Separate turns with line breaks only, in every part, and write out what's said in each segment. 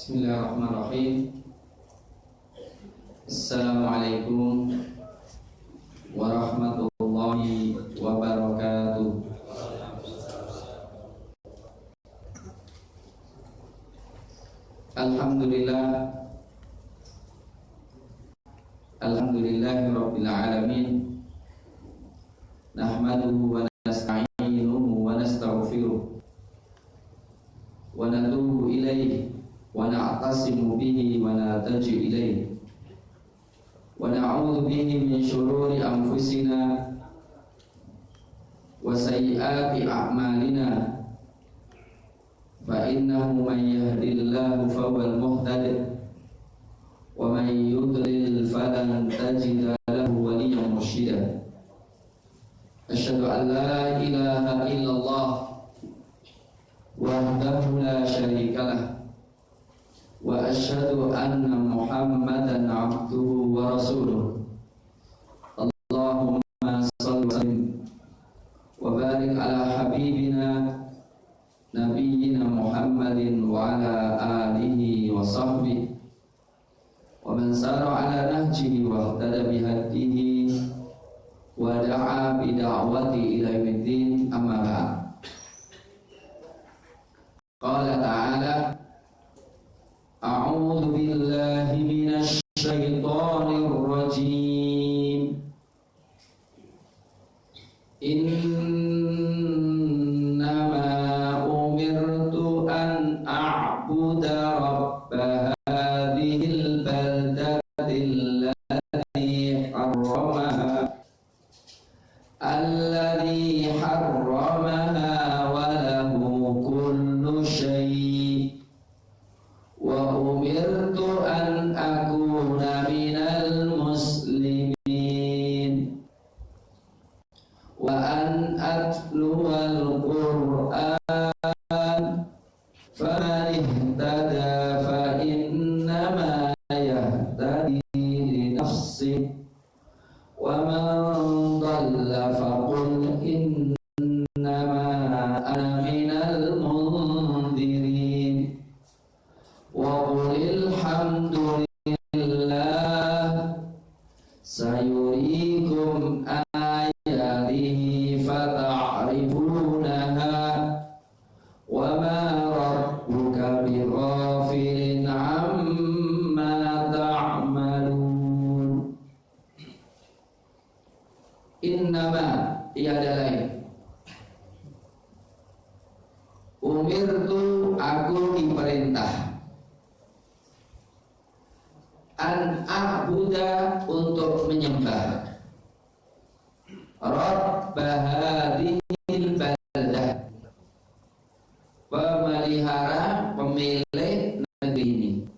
Bismillahirrahmanirrahim. Assalamualaikum warahmatullahi wabarakatuh. Alhamdulillahirabbil alamin. Nahmaduhu wa nasta'inuhu wa nastaghfiruh wa natubu ilaihi wa na'tasimu bihi wa nataji ilaihi wa na'udzu bihi min syururi anfusina wa sayyiati a'malina. Fa innahu man yahdihillahu fahuwal muhtadi wa man yudlil falan tajida lahu waliyyan mursyida. Asyhadu an la ilaha illallah wahdahu la syarikalah wa asyhadu anna Muhammadan abduhu wa rasuluh. Allahumma shalli wa sallim wa barik ala habibina nabiyyina Muhammadin wa ala alihi wa sahbihi wa man sara ala nahjihi wa ihtada bihadihi wa da'a bi da'wati ila yaumiddin. Amma ba'd. Qala ta'ala: A'udzu billahi minasy syaithanir rajim. Innama umirtu an a'buda rabba hadhil baldati alladhi harramaha wa lahu kullu syai' wa umirtu an akuna minal muslimin wa an atluwal Qur'an faman ihtada fa innama yahtadi li nafsihi wa man dhalla faqul innama ana minal munzirin wa qulil hamdulillah sayuriikum ayatihi fata'rifunaha wa ma rabbuka bighafilin amma ta'malun. Innama tiada lain, umirtu aku diperintah, an a'buda untuk menyembah, Rabb hadhil baldah, pemelihara, pemilik negeri ini,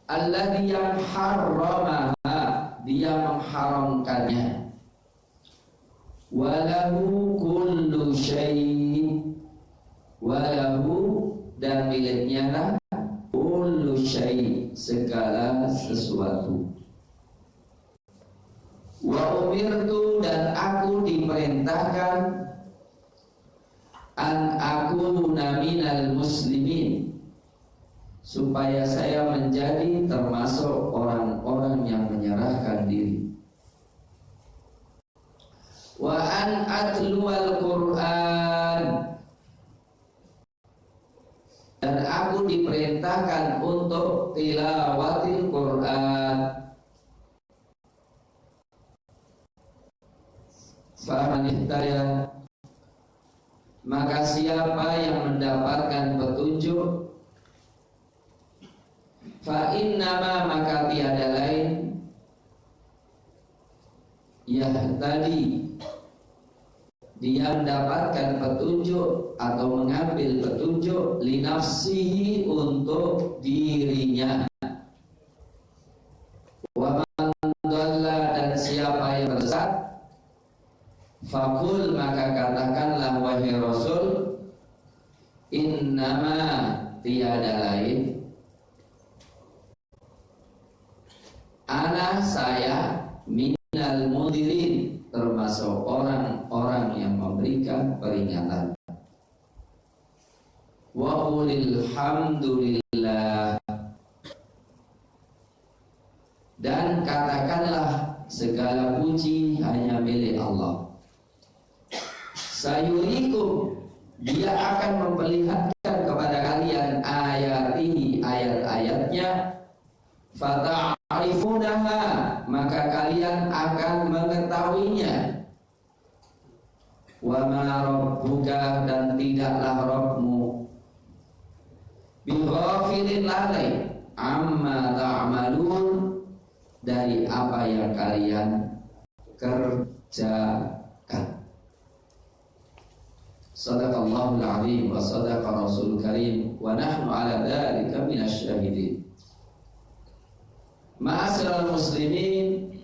alladzi yang harramaha, dia mengharamkannya, walahu kullu syai', walahu dan miliknya lah kullu syai', segala sesuatu. Wa umirtu dan aku diperintahkan an akuna minal muslimin, supaya saya menjadi termasuk orang-orang yang menyerahkan diri. Wa an atluwal Qur'an, dan aku diperintahkan untuk tilawatil Qur'an. Faman ihtada, maka siapa yang mendapatkan petunjuk, fa innama, maka tiada lain, yahtadi, dia mendapatkan petunjuk atau mengambil petunjuk, li nafsihi, untuk dirinya. Wa man dhalla, dan siapa yang tersesat, faqul, maka katakanlah wahai Rasul, innama, tiada lain, ana, saya, minal mundirin, termasuk orang-orang yang memberikan peringatan. Wa qulil hamdulillah, dan katakanlah segala puji hanya milik Allah. Sayurikum, dia akan memperlihatkan kepada kalian ayatihi, ayat-ayatnya. Fata'rifunaha, maka kalian akan mengetahuinya. Wa ma rabbuka, dan tidaklah Rabbmu, bighafilin lalai amma ta'malun, dari apa yang kalian kerjakan. Shadaqallahul azim wa shadaqa rasul karim wa nahnu ala dzalika minasyahidin. Ma'asyiral muslimin,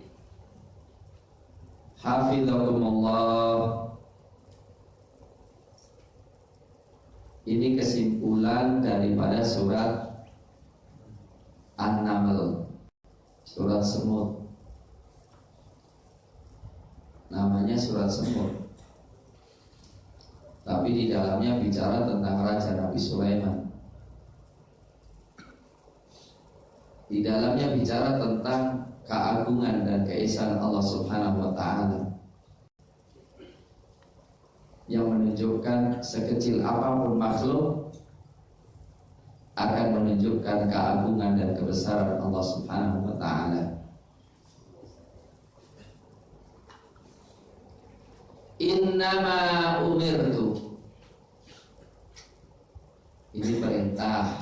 hafizakumullah. Ini kesimpulan daripada surat An-Naml, surat semut. Namanya surat semut, tapi di dalamnya bicara tentang Raja Nabi Sulaiman. Di dalamnya bicara tentang keagungan dan keesaan Allah Subhanahu wa ta'ala, yang menunjukkan sekecil apapun makhluk akan menunjukkan keagungan dan kebesaran Allah Subhanahu wa ta'ala. Innama umirtu, ini perintah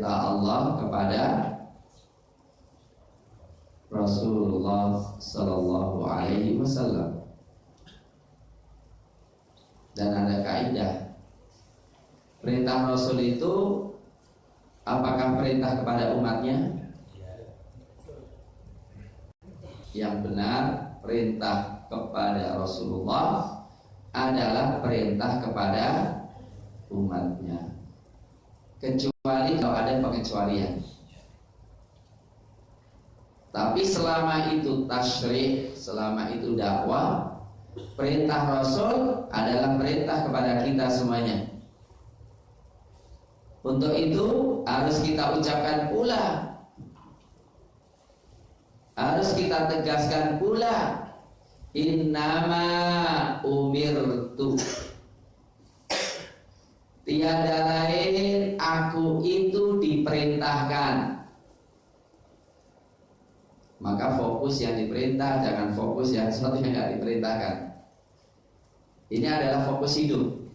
Allah kepada Rasulullah sallallahu alaihi wasallam. Dan ada kaidah, perintah Rasul itu apakah perintah kepada umatnya? Yang benar, perintah kepada Rasulullah adalah perintah kepada umatnya, kecuali kalau ada pengecualian. Tapi selama itu tasyri', selama itu dakwah, perintah Rasul adalah perintah kepada kita semuanya. Untuk itu harus kita ucapkan pula, harus kita tegaskan pula, innama umirtu, tiada lain aku itu diperintahkan. Maka fokus yang diperintah, jangan fokus yang sesuatu yang tidak diperintahkan. Ini adalah fokus hidup.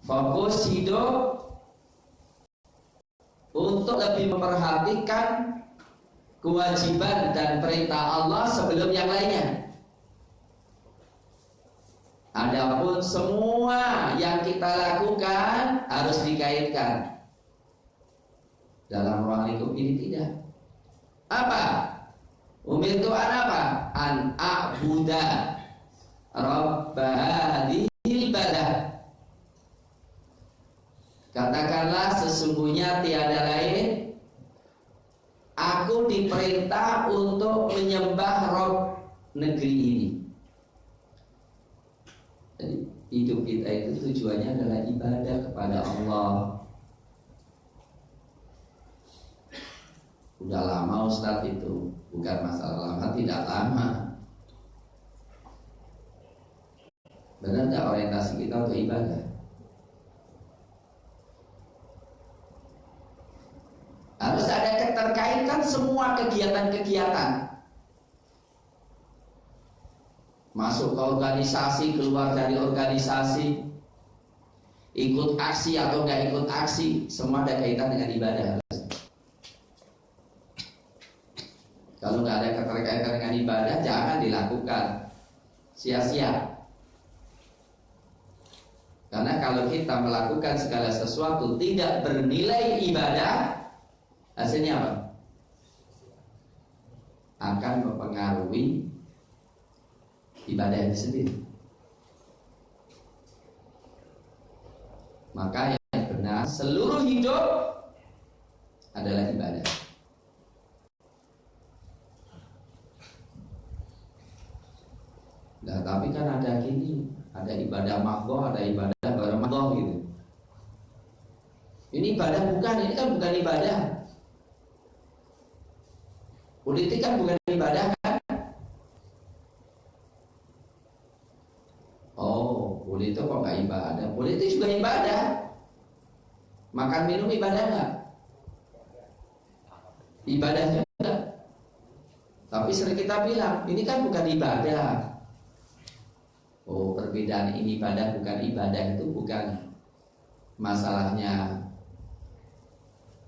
Fokus hidup untuk lebih memperhatikan kewajiban dan perintah Allah sebelum yang lainnya. Adapun semua yang kita lakukan harus dikaitkan. Dalam ruang lingkup ini tidak. Apa? Umirtu an apa? An a'buda Rabba hadhil badah. Katakanlah sesungguhnya tiada lain, aku diperintah untuk menyembah Rabb negeri ini. Jadi hidup kita itu tujuannya adalah ibadah kepada Allah. Udah lama Ustadz itu, bukan masalah lama, tidak lama. Benar gak orientasi kita untuk ibadah? Harus ada keterkaitan semua kegiatan-kegiatan. Masuk ke organisasi, keluar dari organisasi, ikut aksi atau gak ikut aksi, semua ada kaitan dengan ibadah. Kalau nggak ada keterkaitan dengan ibadah, jangan dilakukan, sia-sia. Karena kalau kita melakukan segala sesuatu tidak bernilai ibadah, hasilnya apa? Akan mempengaruhi ibadah itu sendiri. Maka yang benar, seluruh hidup adalah ibadah. Nah, tapi kan ada gini, ada ibadah mahdoh, ada ibadah baru mahdoh gitu. Ini ibadah bukan, ini kan bukan ibadah. Politik kan bukan ibadah kan? Oh, politik kok nggak ibadah? Politik juga ibadah. Makan minum ibadah nggak? Ibadah juga. Tapi sering kita bilang, ini kan bukan ibadah. Oh, perbedaan ini ibadah bukan ibadah itu bukan masalahnya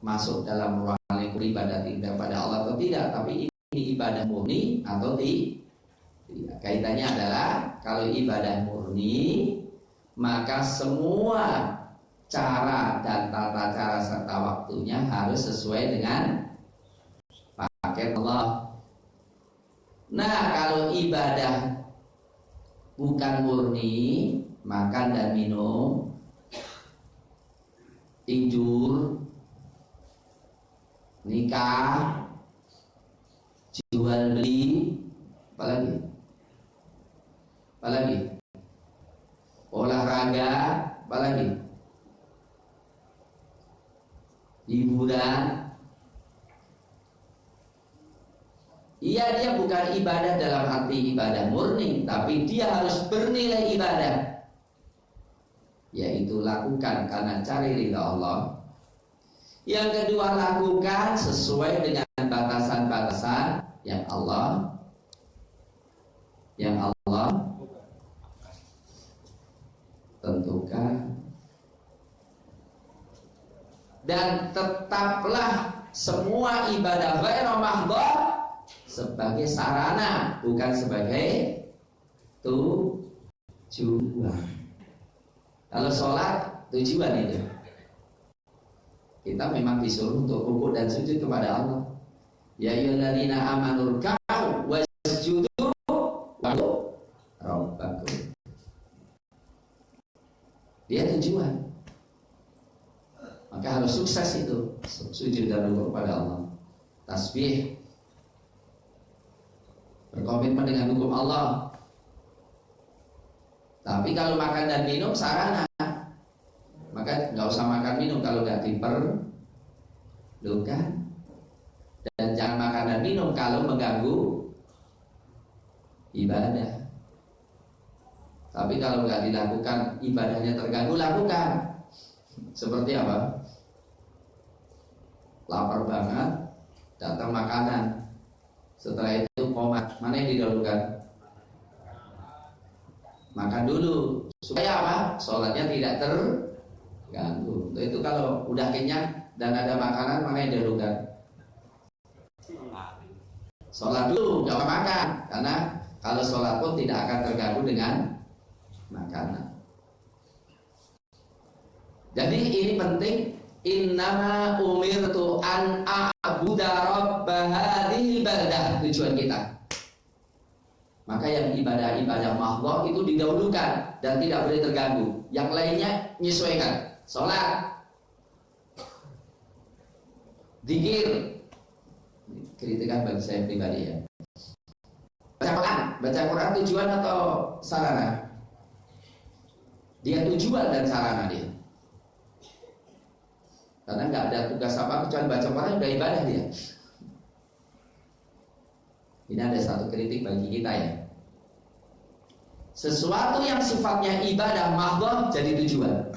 masuk dalam ruang lingkup ibadah tidak pada Allah atau tidak, tapi ini ibadah murni atau tidak. Kaitannya adalah kalau ibadah murni, maka semua cara dan tata cara serta waktunya harus sesuai dengan paket Allah. Nah, kalau ibadah bukan murni, makan dan minum, injur, nikah, jual beli, apalagi, olahraga, apalagi, hiburan. Iya, dia bukan ibadah dalam arti ibadah murni, tapi dia harus bernilai ibadah, yaitu lakukan karena cari ridha Allah. Yang kedua, lakukan sesuai dengan batasan-batasan yang Allah tentukan. Dan tetaplah semua ibadah ghairu mahdhah sebagai sarana, bukan sebagai tujuan. Kalau sholat tujuan itu, kita memang disuruh untuk rukuk dan sujud kepada Allah. Ya ayyuhalladzina amanu ruk'u wasjudu rabbakum. Dia tujuan. Maka harus sukses itu sujud dan rukuk kepada Allah. Tasbih, berkomitmen dengan hukum Allah. Tapi kalau makan dan minum sarana, maka nggak usah makan minum kalau nggak diperlukan. Dan jangan makan dan minum kalau mengganggu ibadah. Tapi kalau nggak dilakukan, ibadahnya terganggu, lakukan. Seperti apa? Lapar banget, datang makanan. Setelah itu komat, mana yang didahulukan? Makan dulu, supaya apa? Sholatnya tidak terganggu. Itu kalau udah kenyang dan ada makanan, mana yang didahulukan? Sholat dulu, jangan makan. Karena kalau sholat pun tidak akan terganggu dengan makanan. Jadi ini penting. Innama umirtu an a'buda rabba hadhil baldah, tujuan kita. Maka yang ibadah-ibadah mahdhah itu didahulukan dan tidak boleh terganggu. Yang lainnya menyesuaikan. Salat, zikir, kritikan bagi saya pribadi ya. Baca Quran tujuan atau sarana? Dia tujuan dan sarana dia. Karena nggak ada tugas apa kecuali baca Quran udah ibadah dia. Ini ada satu kritik bagi kita ya. Sesuatu yang sifatnya ibadah mahdhah jadi tujuan.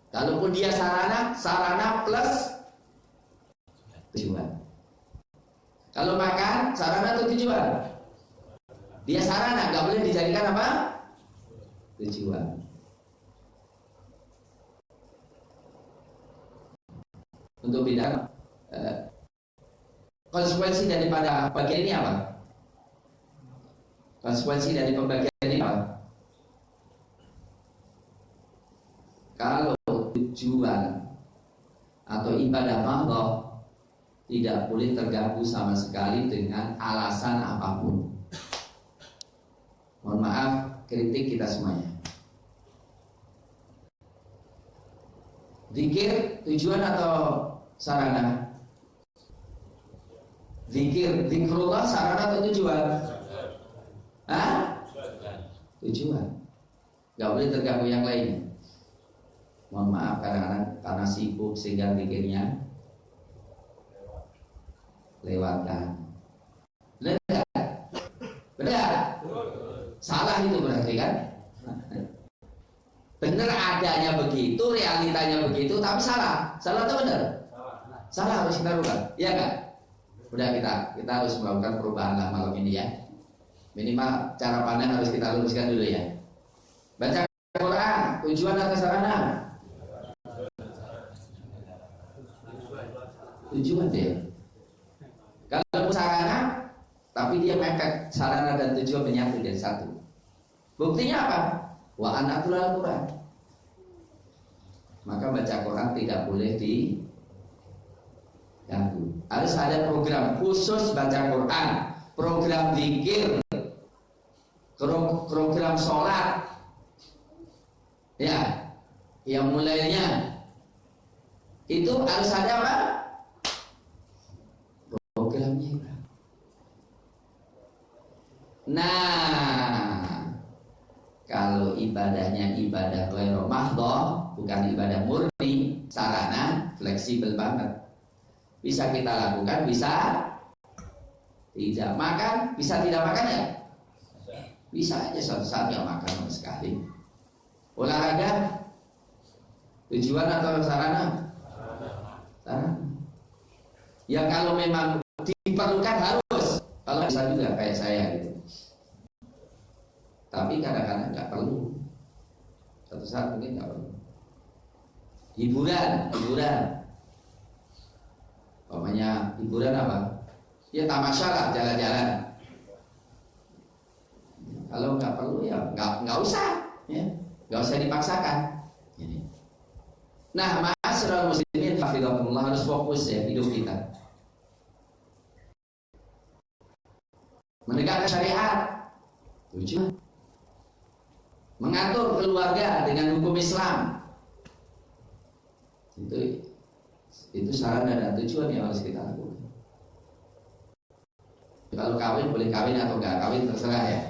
Kalaupun dia sarana plus tujuan. Kalau makan sarana atau tujuan? Dia sarana, nggak boleh dijadikan apa? Tujuan. Untuk bidang konsekuensi daripada bagian ini apa? Konsekuensi dari pembagian ini apa? Kalau tujuan atau ibadah mahdhah tidak boleh terganggu sama sekali dengan alasan apapun. Mohon maaf, kritik kita semuanya. Zikir tujuan atau sarana? Zikrullah sarana atau tujuan? Hah? Tujuan. Gak boleh terganggu yang lainnya. Mohon maaf kadang-kadang karena sibuk sehingga pikirnya lewatkan. Benar? Salah itu berarti kan? Benar adanya begitu, realitanya begitu, tapi salah. Salah atau benar? Salah harus kita rubah. Iya kan? Udah kita harus melakukan perubahan lah malam ini ya. Minimal cara pandang harus kita luruskan dulu ya. Baca Quran, tujuan atau sarana? Tujuan dia. Kalau sarana, tapi dia mepet sarana dan tujuan menyatu jadi satu. Buktinya apa? Wa anatul Quran. Maka baca Quran tidak boleh diganggu. Harus ada program khusus baca Quran, program zikir, program sholat. Ya, yang mulainya itu harus ada apa? Programnya. Nah, kalau ibadahnya ibadah ghairu mahdhah, bukan ibadah murni, sarana, fleksibel banget. Bisa kita lakukan, bisa tidak makan, bisa tidak makan ya? Bisa aja suatu saat nggak makan sekali. Olahraga, tujuan atau sarana? Sarana. Ya kalau memang diperlukan harus, kalau bisa juga kayak saya gitu. Tapi kadang-kadang nggak perlu. Suatu saat mungkin nggak perlu. Hiburan. Pokoknya hiburan apa? Ya tamasya lah, jalan-jalan. Kalau nggak perlu ya nggak usah, ya nggak usah dipaksakan. Ini. Nah, ma'asyiral muslimin hafizahumullah, harus fokus ya hidup kita. Menegakkan syariat, tujuan. Mengatur keluarga dengan hukum Islam, itu sarana dan tujuan yang harus kita lakukan. Kalau kawin boleh kawin atau enggak kawin terserah ya.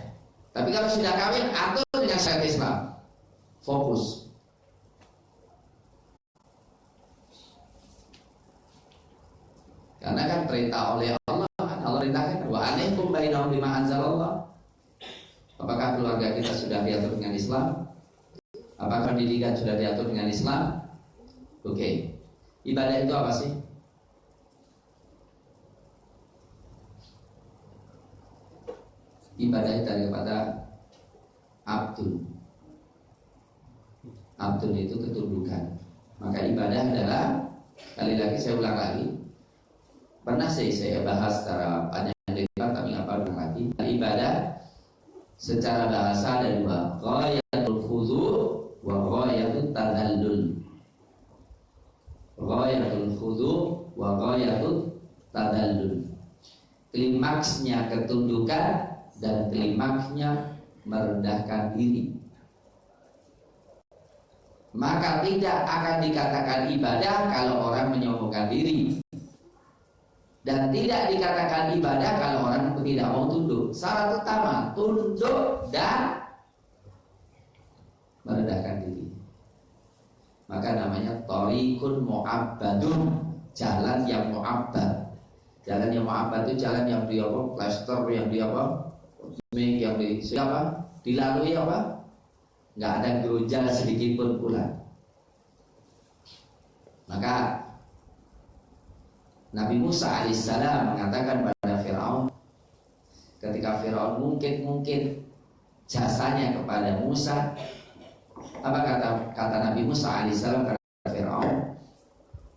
Tapi kalau sudah kawin, atur dengan syariat Islam, fokus. Karena kan perintah oleh Allah, kan Allah perintahkan wa anihkum bainahum bima anzalallah. Apakah keluarga kita sudah diatur dengan Islam? Apakah pendidikan sudah diatur dengan Islam? Oke. Ibadah itu apa sih? Ibadah itu daripada abdun. Abdun itu ketundukan. Maka ibadah adalah, kali lagi saya ulang lagi, pernah saya bahas secara panjang lebar, tapi nggak perlu lagi. Ibadah secara bahasa ada dua, ghayatul khudu' wa ghayatul tadallul. Ghayatul khudu' wa ghayatul tadallul. Klimaksnya ketundukan dan klimaksnya merendahkan diri. Maka tidak akan dikatakan ibadah kalau orang menyombongkan diri. Dan tidak dikatakan ibadah kalau orang tidak mau tunduk. Syarat utama tunduk dan merendahkan diri. Maka namanya thariqun mu'abbadun, jalan yang mu'abbad. Jalan yang mu'abbad itu jalan yang di apa? Plaster, yang di apa? Yang di siapa? Dilalui apa? Nggak ada gerunjal sedikit pun pula. Maka Nabi Musa alaihissalam mengatakan pada Firaun, ketika Firaun mungkin jasanya kepada Musa, apa kata Nabi Musa alaihissalam kepada Firaun?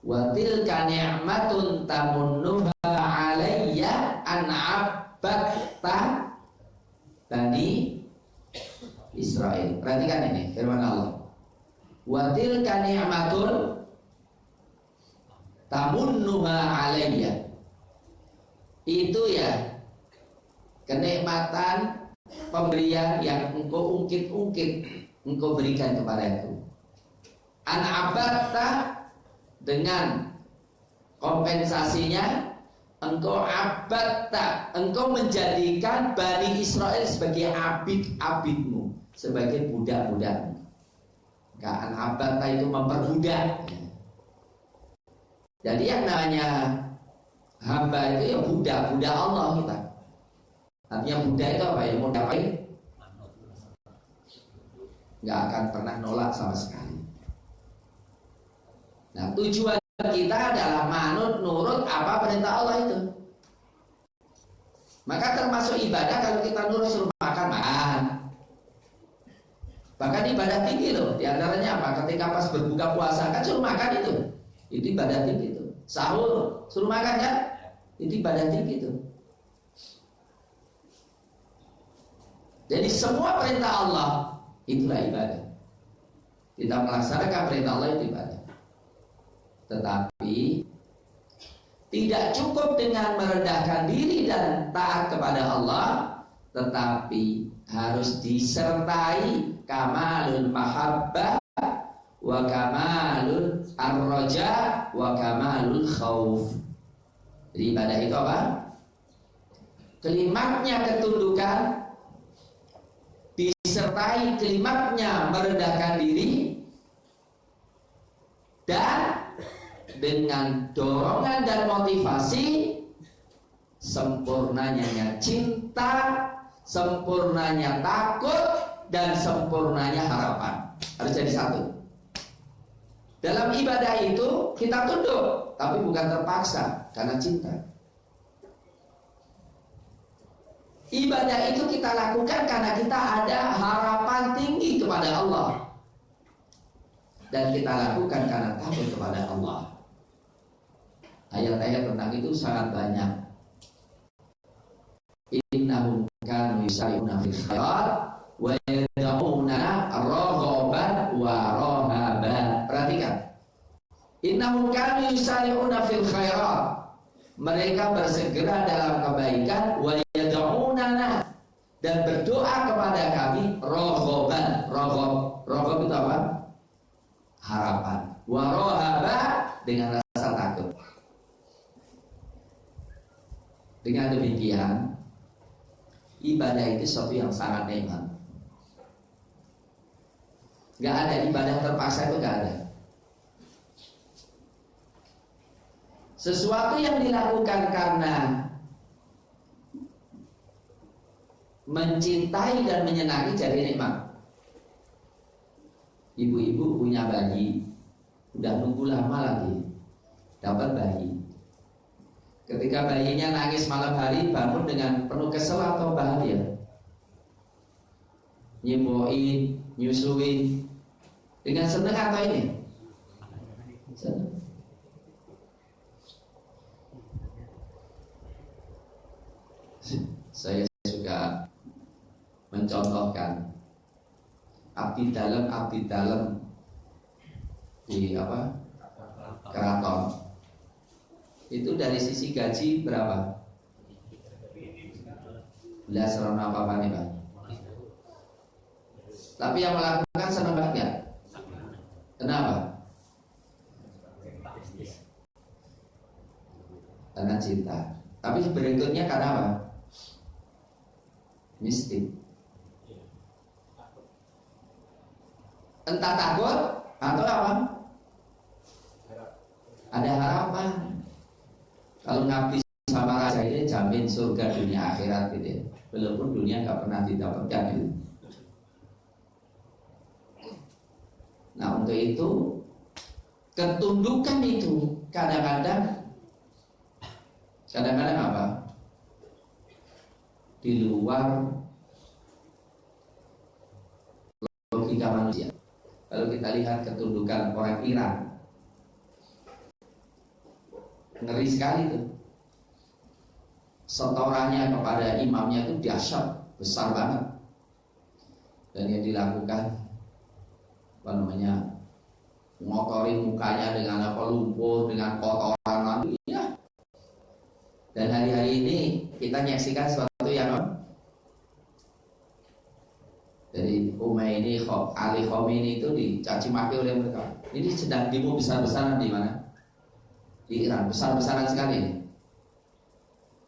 Wa tilka ni'matun tamunnuha alayya an 'abadta Bani Israel. Perhatikan ini firman Allah. Wa tilka ni'matun tamunnuha alayya. Itu ya kenikmatan pemberian yang engkau ungkit-ungkit, engkau berikan kepadaku. An abatta, dengan kompensasinya engkau abatta, engkau menjadikan Bani Israel sebagai abid-abidmu, sebagai budak-budakmu. Kaan abata itu memperbudak. Jadi yang namanya hamba itu ya budak Allah kita. Artinya budak itu apa ya? Mau dapain? Nggak akan pernah nolak sama sekali. Nah, tujuan kita adalah manut nurut apa perintah Allah itu. Maka termasuk ibadah kalau kita nurut suruh makan. Bahkan ibadah tinggi loh. Di antaranya apa? Ketika pas berbuka puasa kan suruh makan itu. Itu ibadah tinggi itu. Sahur suruh makan kan? Itu ibadah tinggi itu. Jadi semua perintah Allah itulah ibadah. Kita melaksanakan perintah Allah itu ibadah. Tetapi tidak cukup dengan merendahkan diri dan taat kepada Allah, tetapi harus disertai kamalul mahabbah wa kamalul ar-raja wa kamalul khauf. Jadi ibadah itu apa? Klimaknya ketundukan disertai klimaknya merendahkan diri dan dengan dorongan dan motivasi sempurnanya cinta, sempurnanya takut, dan sempurnanya harapan. Harus jadi satu. Dalam ibadah itu kita tunduk, tapi bukan terpaksa karena cinta. Ibadah itu kita lakukan karena kita ada harapan tinggi kepada Allah, dan kita lakukan karena takut kepada Allah. Ayat-ayat tentang itu sangat banyak. Innahum kanu yusari'una fil khairat wa yad'una raghaban wa rahaban. Perhatikan. Innahum kanu yusari'una fil khairat. Mereka bersegera dalam kebaikan wa yad'una, dan berdoa kepada kami raghaban. Raghab itu apa? Harapan. Wa rahaba, dengan rasa takut. Dengan demikian, ibadah itu sesuatu yang sangat nikmat. Gak ada ibadah terpaksa, itu gak ada. Sesuatu yang dilakukan karena mencintai dan menyenangi jadi nikmat. Ibu-ibu punya bayi, udah nunggu lama lagi dapat bayi. Ketika bayinya nangis malam hari, bangun dengan penuh kesel atau bahagia? Nyemboin, nyusuin, dengan senang atau ini? Senang. Saya suka mencontohkan abdi dalam di apa? Keraton. Itu dari sisi gaji berapa? Belas rona apa nih Pak? Tapi yang melakukan senang banget gak? Kenapa? Karena cinta. Tapi berikutnya karena apa? Mistik. Entah takut atau apa? Ada harapan. Kalau ngabdi sama raja ini jamin surga dunia akhirat gitu ya. Walaupun dunia nggak pernah didapatkan gitu. Nah untuk itu ketundukan itu kadang-kadang apa? Di luar logika manusia. Kalau kita lihat ketundukan orang Iran, ngeri sekali tuh. Setorannya kepada imamnya itu dahsyat, besar banget. Dan yang dilakukan apa namanya, ngotori mukanya dengan apa, lumpur, dengan kotoran ya. Dan hari-hari ini kita menyaksikan sesuatu yang dari Khomeini, Ali Khomeini itu dicaci maki oleh mereka. Ini sedang demo besar-besaran di mana? Di Iran, besar-besaran sekali.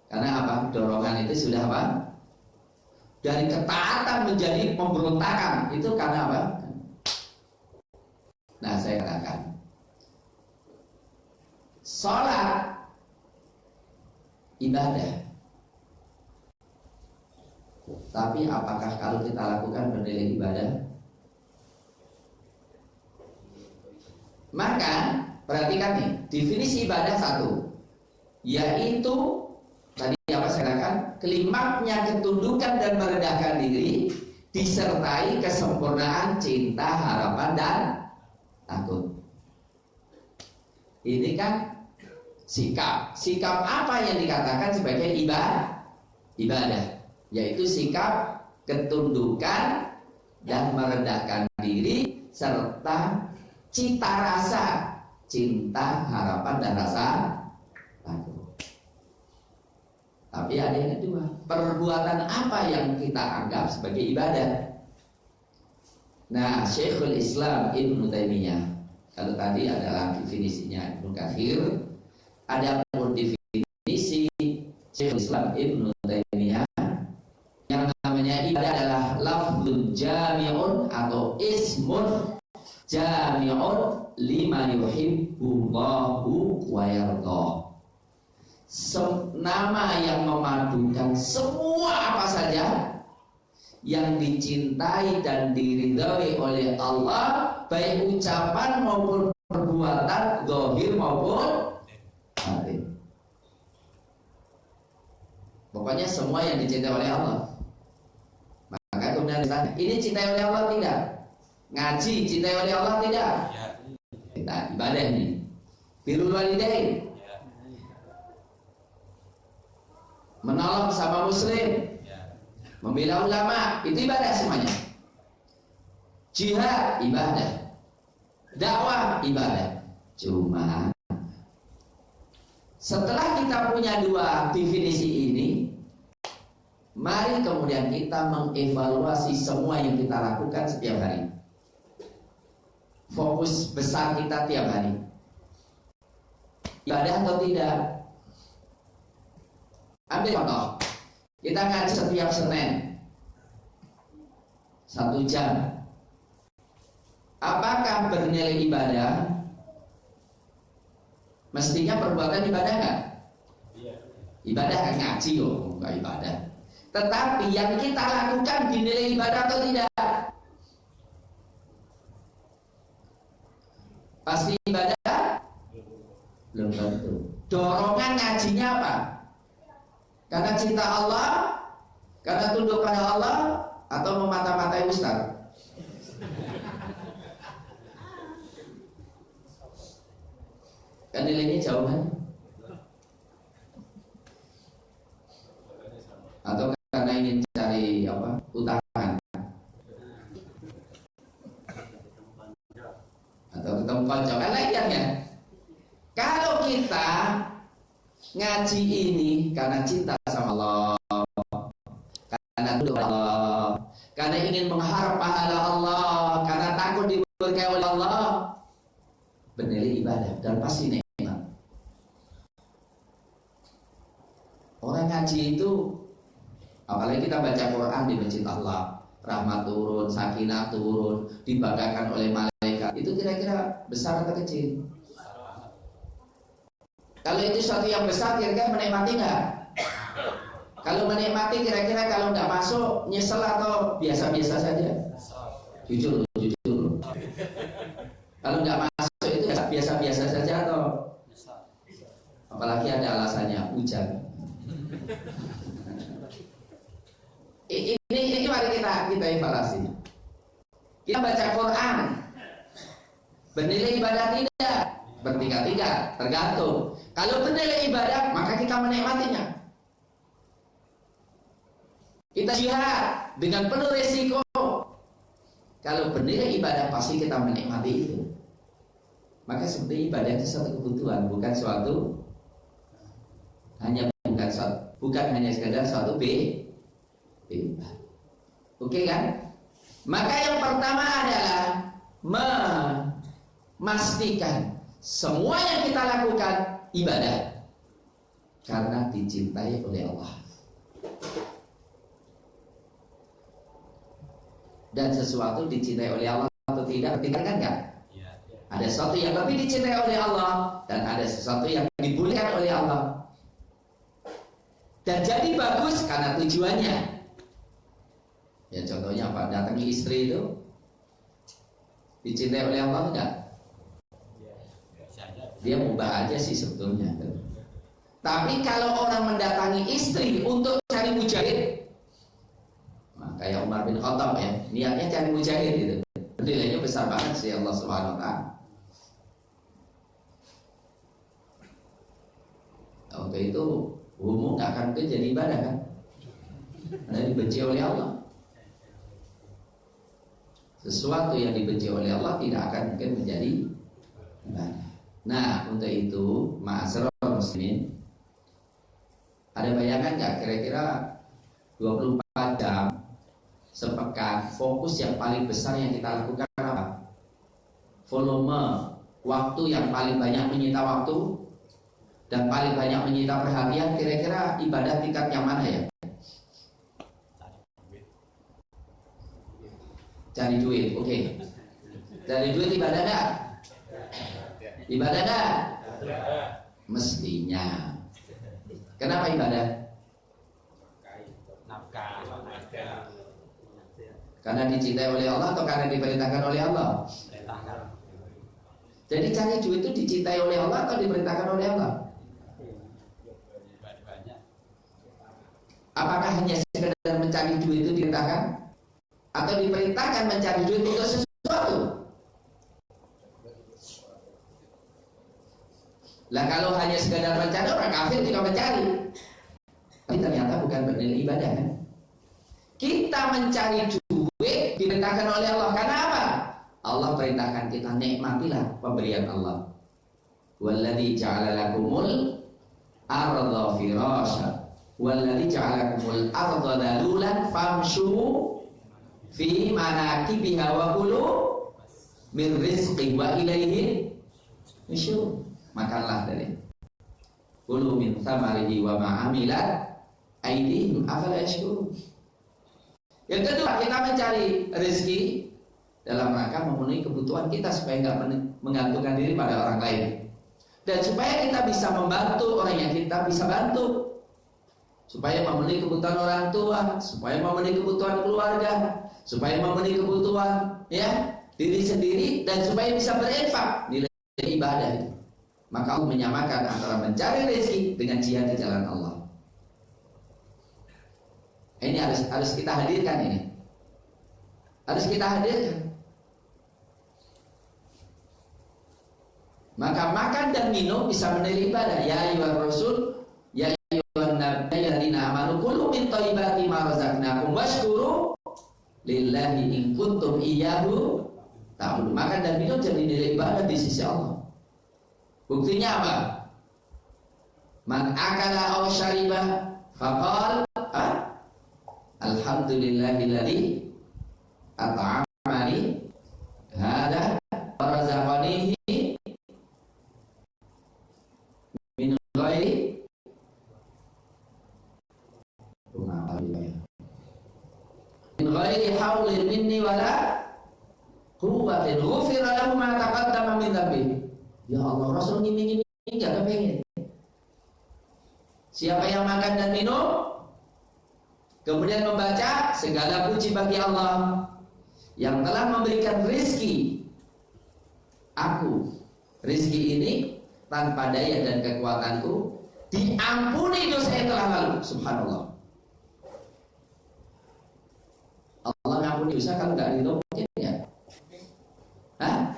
Karena apa? Dorongan itu sudah apa? Dari ketaatan menjadi pemberontakan. Itu karena apa? Nah, saya katakan sholat ibadah, tapi apakah kalau kita lakukan bernilai ibadah? Maka perhatikan nih, definisi ibadah satu, yaitu tadi apa saya katakan, klimaknya ketundukan dan merendahkan diri disertai kesempurnaan cinta, harapan dan takut. Ini kan sikap. Sikap apa yang dikatakan sebagai ibadah? Yaitu sikap ketundukan dan merendahkan diri serta cita rasa cinta, harapan dan rasa takut. Tapi ada yang kedua, perbuatan apa yang kita anggap sebagai ibadah? Nah, Syekhul Islam Ibnu Taimiyah, kalau tadi adalah definisinya Ibnu Katsir, ada pun definisi Syekhul Islam Ibnu Taimiyah yang namanya ibadah adalah lafzun jami'un atau ismun jami'un lima yuhibbullahu wa yardah. Nama yang memadukan semua apa saja yang dicintai dan diridhai oleh Allah, baik ucapan maupun perbuatan, zahir maupun batin. Pokoknya semua yang dicintai oleh Allah. Maka kemudian ditanya, ini cintai oleh Allah tidak? Ngaji cintai oleh Allah tidak? Kita ibadah ini. Birrul walidain, menolong sama muslim, membela ulama, itu ibadah semuanya. Jihad ibadah, dakwah ibadah. Cuma setelah kita punya dua definisi ini, mari kemudian kita mengevaluasi semua yang kita lakukan setiap hari. Fokus besar kita tiap hari, ibadah atau tidak? Ambil contoh, kita ngaji setiap Senin 1 jam. Apakah bernilai ibadah? Mestinya perbuatan ibadah kan? Ibadah kan ngaji loh, bukan ibadah. Tetapi yang kita lakukan dinilai ibadah atau tidak? Pasti ibadah? Belum tentu. Dorongan ngajinya apa? Karena cinta Allah, karena tunduk pada Allah, atau memata-matai ustaz? Kan nilainya jauh kan? Atau karena ingin cari apa? Utangan, atau ketemu konco? Kan lain ya. Kalau kita ngaji ini karena cinta sama Allah, karena tunduk pada Allah, karena ingin mengharap pahala Allah, karena takut diberkahi oleh Allah, bernilai ibadah dan pasti nikmat. Orang ngaji itu, apalagi kita baca Quran di masjid Allah, rahmat turun, sakinah turun, dibanggakan oleh malaikat, itu kira-kira besar atau kecil? Kalau itu suatu yang besar, kira-kira menikmati nggak? Kalau menikmati, kira-kira kalau nggak masuk nyesel atau biasa-biasa saja? Jujur. Kalau nggak masuk itu biasa-biasa saja atau apalagi ada alasannya hujan. Ini mari kita evaluasi. Kita baca Quran, bernilai ibadah tidak? Bertingkat-tingkat, tergantung. Kalau bernilai ibadah, maka kita menikmatinya. Kita jihad dengan penuh resiko. Kalau bernilai ibadah, pasti kita menikmati itu. Maka sebenarnya ibadah itu suatu kebutuhan, bukan suatu bukan hanya sekadar suatu bebas. Oke kan? Maka yang pertama adalah memastikan semua yang kita lakukan ibadah karena dicintai oleh Allah. Dan sesuatu dicintai oleh Allah atau tidak, perhatikan kan? Ada sesuatu yang lebih dicintai oleh Allah dan ada sesuatu yang dibolehkan oleh Allah. Dan jadi bagus karena tujuannya. Ya contohnya apa? Datangi istri itu dicintai oleh Allah enggak? Dia mubah aja sih sebetulnya. Tapi kalau orang mendatangi istri untuk cari mujahid, nah, kayak Umar bin Khattab ya, niatnya cari mujahid itu. Nilainya besar banget sih Allah Subhanahu wa taala. Waktu itu umum nggak akan jadi ibadah kan? Karena dibenci oleh Allah. Sesuatu yang dibenci oleh Allah tidak akan mungkin menjadi ibadah. Nah, untuk itu, ma'asyiral muslimin, ada bayangan nggak kira-kira 24 jam sepekan fokus yang paling besar yang kita lakukan apa? Volume waktu yang paling banyak menyita waktu dan paling banyak menyita perhatian, kira-kira ibadah tingkat yang mana ya? Cari duit, oke. Cari duit ibadah enggak? Ibadah enggak? Mestinya. Kenapa ibadah? Karena dicintai oleh Allah atau karena diperintahkan oleh Allah? Jadi cari duit itu dicintai oleh Allah atau diperintahkan oleh Allah? Apakah hanya sekedar mencari duit itu diperintahkan? Atau diperintahkan mencari duit untuk sesuatu? Lah kalau hanya sekedar mencari, orang kafir juga mencari. Tapi ternyata bukan bernilai ibadah kan? Kita mencari duit diperintahkan oleh Allah. Karena apa? Allah perintahkan kita nikmatilah pemberian Allah. Walladzi ja'ala lakumul arda firasya walladzi ja'ala lakumul arda dalulan famshu fi manakibiha wa kulu min rizqi wa ilaihi nusyur. Makanlah dari kulu min thamarihi wa ma'amilat aydihim afala yashkurun. Yang kedua, kita mencari rezeki dalam rangka memenuhi kebutuhan kita supaya nggak menggantungkan diri pada orang lain, dan supaya kita bisa membantu orang yang kita bisa bantu, supaya memenuhi kebutuhan orang tua, supaya memenuhi kebutuhan keluarga, supaya memenuhi kebutuhan ya diri sendiri, dan supaya bisa berinfak, nilai ibadah itu. Maka Allah menyamakan antara mencari rezeki dengan jihad di jalan Allah. Ini harus kita hadirkan ini. Harus kita hadirkan. Maka makan dan minum bisa menilai ibadah. Ya ayyuhar rasul, ya ayyuhan nabiyyu alladzina amanu kulu min thayyibati ma razaqnakum washkuru lillahi in kuntum iyyahu ta'budun. Makan dan minum jadi nilai ibadah di sisi Allah. Buktinya apa? Man akala aw syariba faqal alhamdulillahilladzi at'amani hada wa razaqanihi min ghairi haulin minni wala quwwatin ghufira lahu ma taqaddama min dhanbihi. Ya Allah, Rasul ngiming-ngiming enggak kepengen. Siapa yang makan dan minum kemudian membaca segala puji bagi Allah yang telah memberikan rizki aku, rizki ini tanpa daya dan kekuatanku, diampuni dosa yang telah lalu. Subhanallah. Allah ngampuni dosa kalau nggak ridho mungkin ya? Hah?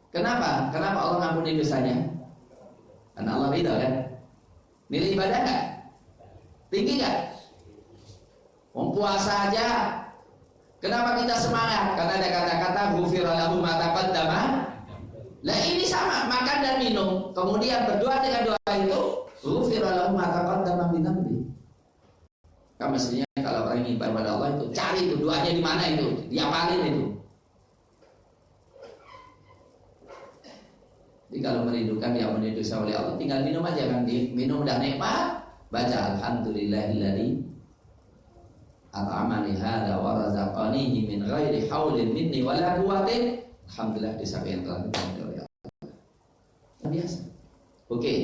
Kenapa? Kenapa Allah ngampuni dosanya? Karena Allah ridho kan? Nilai ibadah nggak? Tinggi nggak? Puasa aja. Kenapa kita semangat? Karena ada kata-kata ghufira lahu ma taqaddama. Lah ini sama, makan dan minum, kemudian berdoa dengan doa itu, ghufira lahu ma taqaddama min dhanbi. Kan mestinya kalau orang ingin ibadah pada Allah itu cari itu doanya di mana itu, diapalin itu. Jadi kalau merindukan yang memenuhi dosa oleh Allah, tinggal minum aja kan, minum dan nikmat, baca alhamdulillahilladzi at'amani hadza wa razaqanihi min ghairi haulin minni wala quwwatin Alhamdulillah desa yang telah dibantu oleh Allah. Biasa. Oke.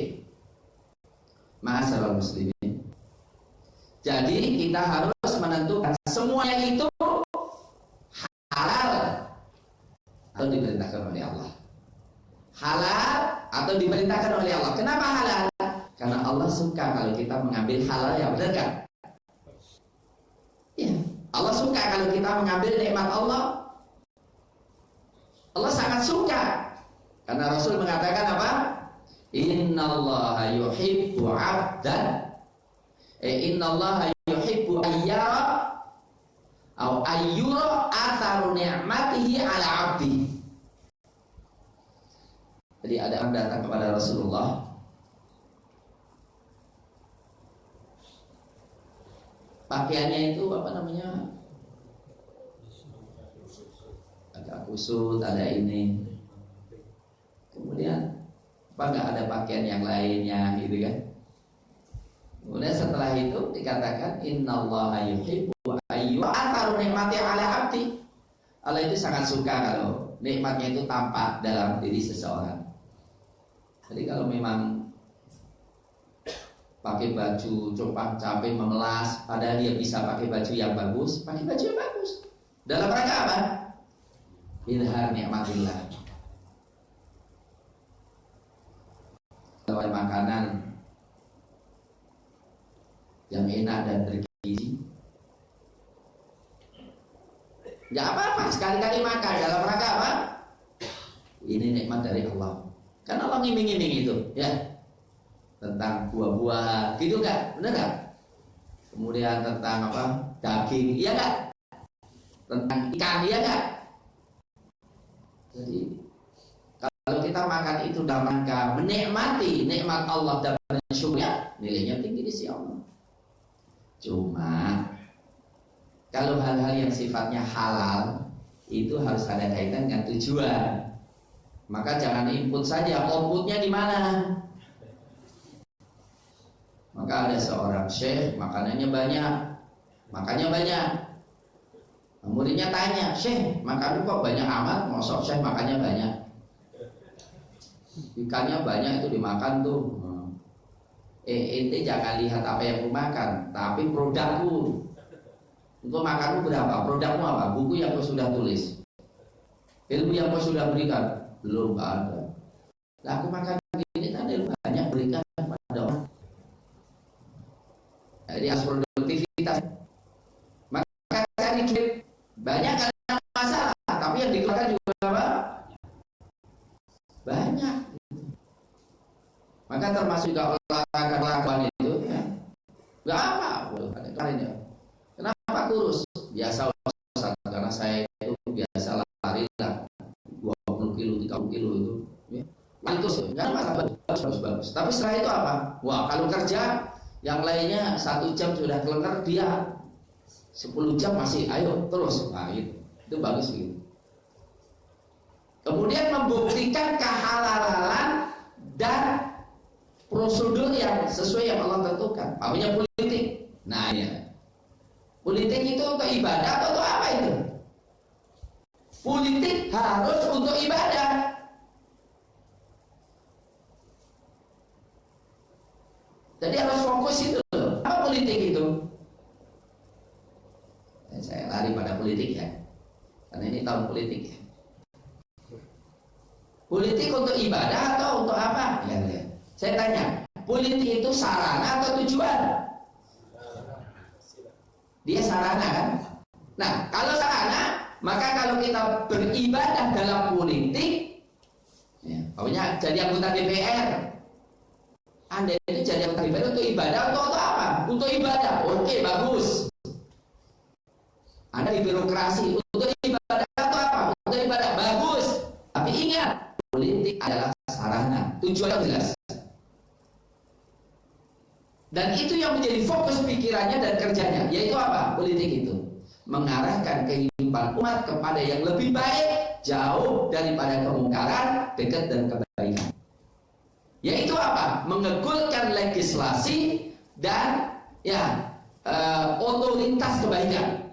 Ma'asyiral muslimin. Jadi kita harus menentukan semuanya itu halal atau diperintahkan oleh Allah. Halal atau diperintahkan oleh Allah. Kenapa halal? Karena Allah suka kalau kita mengambil halal, ya benar kan? Ya, Allah suka kalau kita mengambil nikmat Allah. Allah sangat suka. Karena Rasul mengatakan apa? Innallaha yuhibbu 'abdan. Innallaha yuhibbu ayyara atau ayyura atharu ni'matihi 'ala 'abdi. Jadi ada orang datang kepada Rasulullah, pakaiannya itu apa namanya, agak kusut, ada ini. Kemudian apa nggak ada pakaian yang lainnya gitu kan? Kemudian setelah itu dikatakan innallaha yuhibbu ayyu'atharu nikmati 'ala 'abdi. Allah itu sangat suka kalau nikmatnya itu tampak dalam diri seseorang. Jadi kalau memang pakai baju copang capek memelas, padahal dia bisa pakai baju yang bagus, pakai baju yang bagus. Dalam rangka apa? Izhar nikmatillah. Kalau ada makanan yang enak dan bergizi, nggak apa-apa sekali-kali makan. Dalam rangka apa? Ini nikmat dari Allah. Kan Allah ngiming-ngiming itu, ya, tentang buah-buah, gitu nggak? Bener nggak? Kemudian tentang apa? Daging, iya nggak? Tentang ikan, iya nggak? Jadi kalau kita makan itu dalam rangka menikmati nikmat Allah dan bersyukur, nilainya tinggi di sisi Allah. Cuma kalau hal-hal yang sifatnya halal itu harus ada kaitan dengan tujuan. Maka jangan input saja, outputnya di mana? Maka ada seorang syekh, makanannya banyak, makannya banyak. Muridnya tanya, syekh, makannya kok banyak amat? Mosok syekh makannya banyak? Ikannya banyak itu dimakan tuh. Ente jangan lihat apa yang aku makan, tapi produkku. Untuk makanmu berapa? Produkmu apa? Buku yang kau sudah tulis, ilmu yang kau sudah berikan, belum ada. Nah, aku makan ini kan ilmu banyak berikan pada orang. Jadi harus produktivitas. Maka cari duit banyak karena masalah, tapi yang dikeluarkan juga apa? Banyak. Maka termasuk juga olahraga itu, ya. Gak apa, ya. Kenapa kurus? Biasa Ustaz, karena saya itu biasa lari lah 20 kilo, 30 kilo itu. Ya. Itu nggak masalah, bagus. Tapi setelah itu apa? Wah, kalau kerja yang lainnya 1 jam sudah kelengar, dia 10 jam masih ayo terus. Nah, itu bagus gitu. Kemudian membuktikan kehalalan dan prosedur yang sesuai yang Allah tentukan. Namanya politik. Nah, ya. Politik itu untuk ibadah atau untuk apa itu? Politik harus untuk ibadah. Jadi harus fokus itu loh. Apa politik itu? Saya lari pada politik ya, karena ini tahun politik ya. Politik untuk ibadah atau untuk apa? Ya. Saya tanya, politik itu sarana atau tujuan? Dia sarana kan? Nah, kalau sarana, maka kalau kita beribadah dalam politik, ya, pokoknya jadi anggota DPR. Anda itu jadi anggota DPR untuk ibadah atau untuk apa? Untuk ibadah. Oke, bagus. Anda di birokrasi untuk ibadah atau apa? Untuk ibadah. Bagus. Tapi ingat, politik adalah sarana. Tujuannya jelas. Dan itu yang menjadi fokus pikirannya dan kerjanya, yaitu apa? Politik itu mengarahkan kehidupan umat kepada yang lebih baik, jauh daripada kemungkaran, dekat dan kebaikan. Yaitu apa? Mengegulkan legislasi dan ya otoritas kebaikan.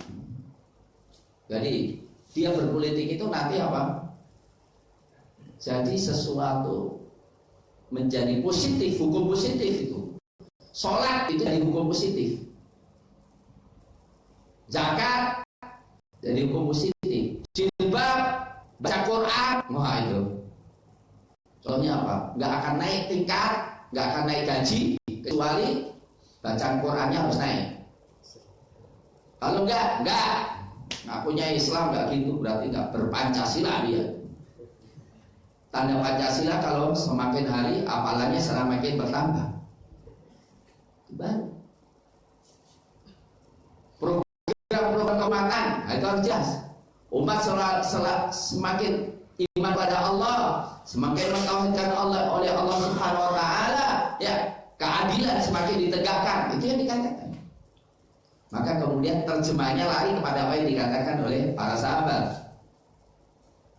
Jadi dia berpolitik itu nanti apa? Jadi sesuatu menjadi positif, hukum positif itu. Sholat itu jadi hukum positif. Zakat jadi hukum positif. Jilbab, baca Quran, wah itu. Contohnya apa? Nggak akan naik tingkat, nggak akan naik gaji kecuali bacaan Qurannya harus naik. Kalau enggak. Ngakunya Islam nggak gitu, berarti nggak berpancasila dia. Tanda Pancasila kalau semakin hari hafalannya semakin bertambah. Baru program keumatan itu harus jelas. Umat semakin iman pada Allah, semakin mentauhidkan Allah oleh Allah Subhanahu Wa Taala, ya keadilan semakin ditegakkan. Itu yang dikatakan. Maka kemudian terjemahnya lari kepada apa yang dikatakan oleh para sahabat.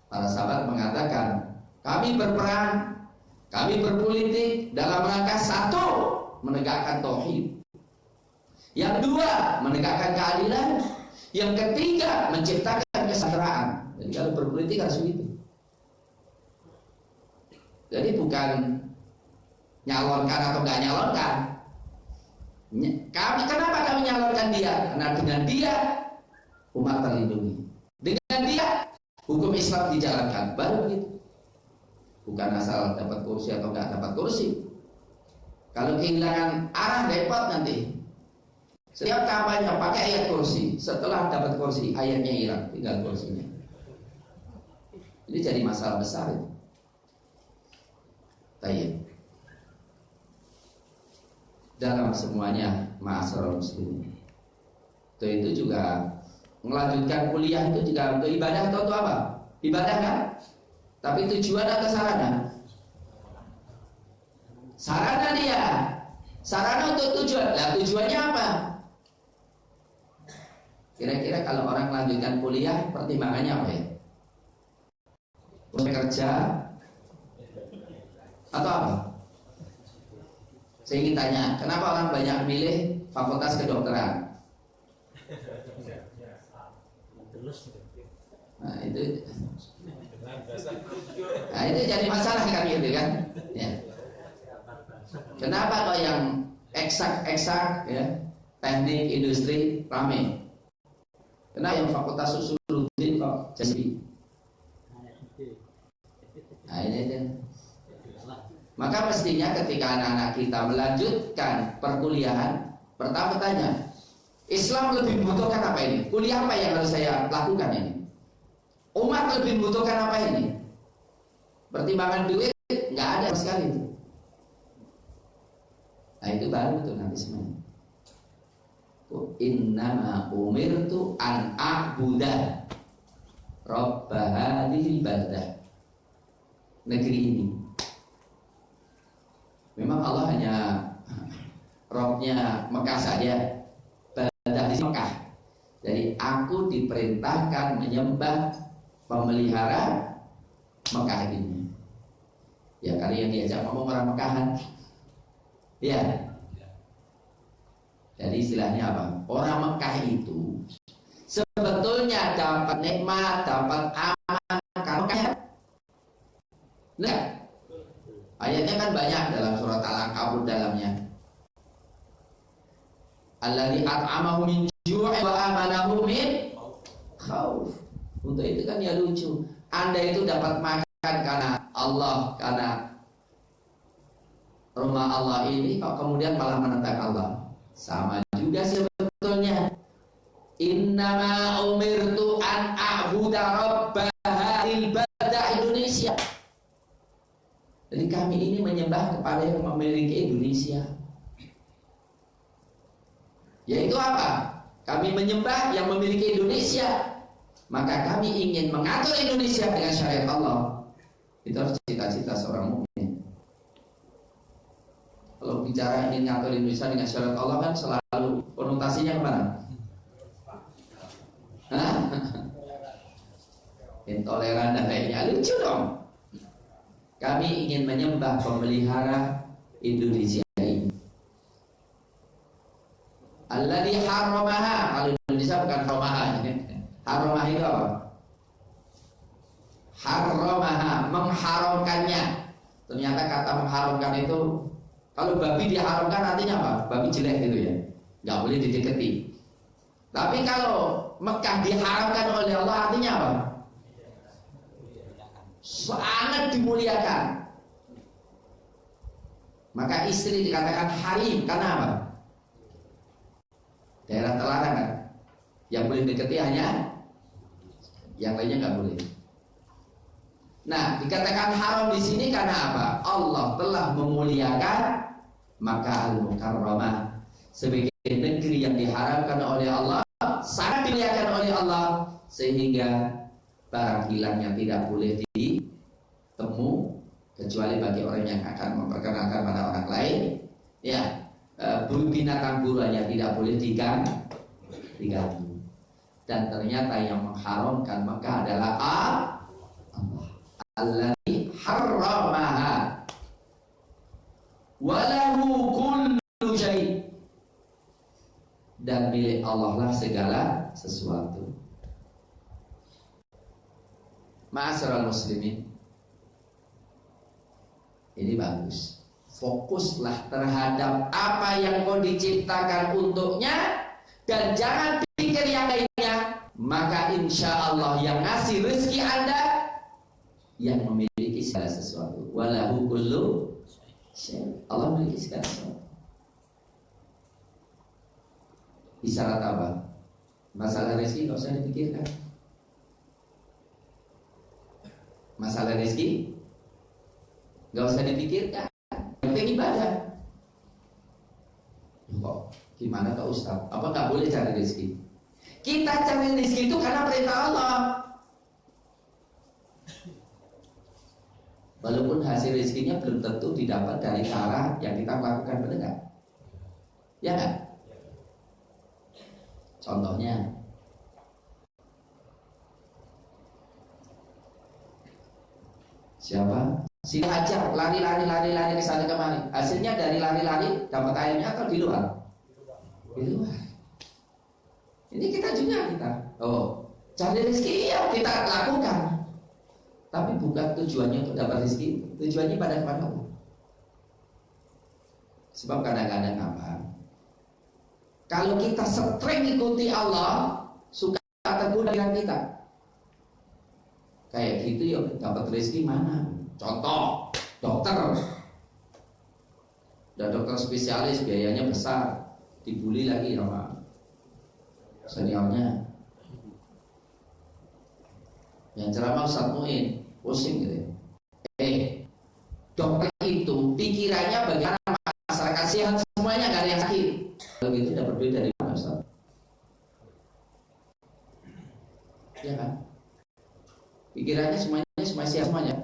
Para sahabat mengatakan, kami berperang, kami berpolitik dalam rangka satu, menegakkan tauhid. Yang dua, menegakkan keadilan. Yang ketiga, menciptakan kesejahteraan. Jadi kalau berpolitik harus begitu. Jadi bukan nyalonkan atau nggak nyalonkan. Kenapa kami nyalonkan dia? Karena dengan dia umat terlindungi. Dengan dia hukum Islam dijalankan. Baru begitu. Bukan asal dapat kursi atau nggak dapat kursi. Kalau kehilangan arah repot nanti. Setiap kampanye pakai ayat kursi. Setelah dapat kursi ayatnya hilang, tinggal kursinya. Ini jadi masalah besar itu. Tayyib. Dalam semuanya ma'asyiral muslimin. Itu juga melanjutkan kuliah itu juga untuk ibadah atau untuk apa? Ibadah kan? Tapi tujuan atau sarana? Sarana dia. Sarana untuk tujuan. Nah, tujuannya apa? Kira-kira kalau orang melanjutkan kuliah pertimbangannya apa ya? Bekerja atau apa? Saya ingin tanya, kenapa orang banyak milih fakultas kedokteran? Nah itu jadi masalah kan gitu kan? Ya. Kenapa kok yang eksak ya, teknik industri rame? Kenapa yang fakultas usuluddin kok jadi? Nah ini dia. Maka mestinya ketika anak-anak kita melanjutkan perkuliahan, pertama tanya, Islam lebih membutuhkan apa ini? Kuliah apa yang harus saya lakukan ini? Umat lebih membutuhkan apa ini? Pertimbangan duit nggak ada sekali itu. Nah itu baru itu nanti semuanya. Innama umirtu an a'budah Rabba hadhil baldah. Negeri ini memang Allah hanya Robnya Mekah saja, baldah di Mekah. Jadi aku diperintahkan menyembah, memelihara Mekah ini. Ya kali yang diajak ngomong orang Mekahan. Ya. Jadi istilahnya apa? Orang Mekah itu sebetulnya dapat nikmat, dapat aman karena Mekah. Nah, ayatnya kan banyak dalam surat Al-Ankabut dalamnya. Alladzi at'amahu min ju'i wa amanahu min khauf. Untuk itu kan ya lucu. Anda itu dapat makan karena Allah, karena rumah Allah ini, kok kemudian malah menentang Allah. Sama juga sebetulnya. Innama umirtu an a'buda rabba hadhil baldah Indonesia. Jadi kami ini menyembah kepada yang memiliki Indonesia. Yaitu apa? Kami menyembah yang memiliki Indonesia. Maka kami ingin mengatur Indonesia dengan syariat Allah. Itu harus cita-cita seorang mukmin. Kalau bicara ingin mengatur Indonesia dengan syariat Allah kan selalu konotasinya kemana? Hah? Intoleran dan lainnya. Lucu dong. Kami ingin menyembah pemelihara Indonesia ini. Alladzi harramaha. Kalau Indonesia bukan harramaha. Harramaha itu apa? harramaha, mengharamkannya. Ternyata kata mengharamkan itu, kalau babi diharamkan artinya apa? Babi jelek gitu ya, nggak boleh didekati. Tapi kalau Mekah diharamkan oleh Allah artinya apa? Sangat dimuliakan. Maka istri dikatakan harim karena apa? Daerah terlarang kan? Yang boleh dekati hanya, yang lainnya nggak boleh. Nah, dikatakan haram di sini karena apa? Allah telah memuliakan Makkah al-Mukarramah sebagai negeri yang diharamkan oleh Allah, sangat dimuliakan oleh Allah, sehingga barang hilangnya tidak boleh ditemu kecuali bagi orang yang akan memperkenalkan pada orang lain. Ya, binatang buruannya tidak boleh diganggu. Dan ternyata yang mengharamkan Mekah adalah Allah. Allazi harramaha walahu kullu syai', dan milik Allah lah segala sesuatu. Ma'asyiral muslimin, ini bagus. Fokuslah terhadap apa yang kau diciptakan untuknya, dan jangan pikir yang lainnya. Maka insya Allah yang ngasih rezeki Anda yang memiliki segala sesuatu. Walahu kullu syai'. Allah memiliki segala sesuatu. Isyarat apa? Masalah rezeki nggak usah dipikirkan. Masalah rezeki nggak usah dipikirkan. Yang penting ibadah. Kok gimana Pak Ustaz? Apa nggak boleh cari rezeki? Kita cari rezeki itu karena perintah Allah. Walaupun hasil rezekinya belum tentu didapat dari cara yang kita lakukan, benar nggak? Ya nggak? Contohnya, siapa? Si Hajar lari ke sana kemari. Hasilnya dari lari-lari dapat airnya atau di luar? Di luar. Ini kita juga cari rezeki ya kita lakukan. Tapi bukan tujuannya untuk dapat rezeki, tujuannya pada kepada Allah. Sebab kadang-kadang apa? Kalau kita sering ikuti Allah, suka tergoda dengan kita. Kayak gitu ya, dapat rezeki mana? Contoh, dokter. Dan dokter spesialis biayanya besar, dibully lagi sama seniornya. Yang ceramah Ustaz Muin, pusing gitu. Dokter itu pikirannya bagaimana masyarakat sehat semuanya, gak ada yang sakit. Kalau gitu dapat duit dari mana Ustaz? Ya kan? Pikirannya semuanya sehat semuanya.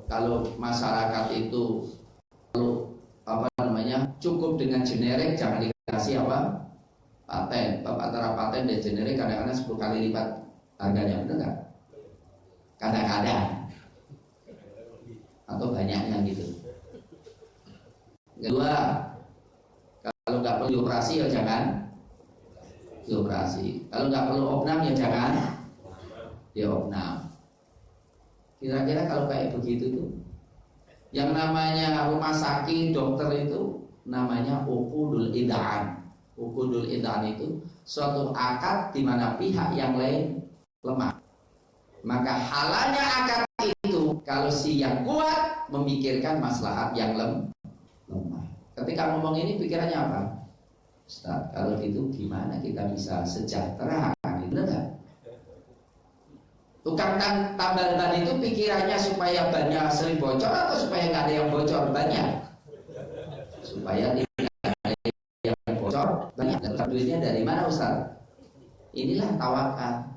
Kalau masyarakat itu cukup dengan generik, jangan dikasih paten. Antara paten dan generik kadang-kadang 10 kali lipat harganya, benar nggak? Kadang-kadang, atau banyaknya gitu. Kedua, kalau nggak perlu dioperasi ya jangan dioperasi. Kalau nggak perlu opnam ya jangan diopnam. Kira-kira kalau kayak begitu tuh, yang namanya rumah sakit, dokter itu namanya uqudul id'an. Uqudul id'an itu suatu akad di mana pihak yang lain lemah. Maka halalnya akad itu kalau si yang kuat memikirkan maslahat yang lemah. Ketika ngomong ini pikirannya apa? Ustaz, kalau gitu gimana kita bisa sejahtera? Benar nggak? Tukang tambal ban itu pikirannya supaya bannya sering bocor atau supaya nggak ada yang bocor banyak? Supaya tidak ada yang bocor banyak. Dan duitnya dari mana Ustaz? Inilah tawakal.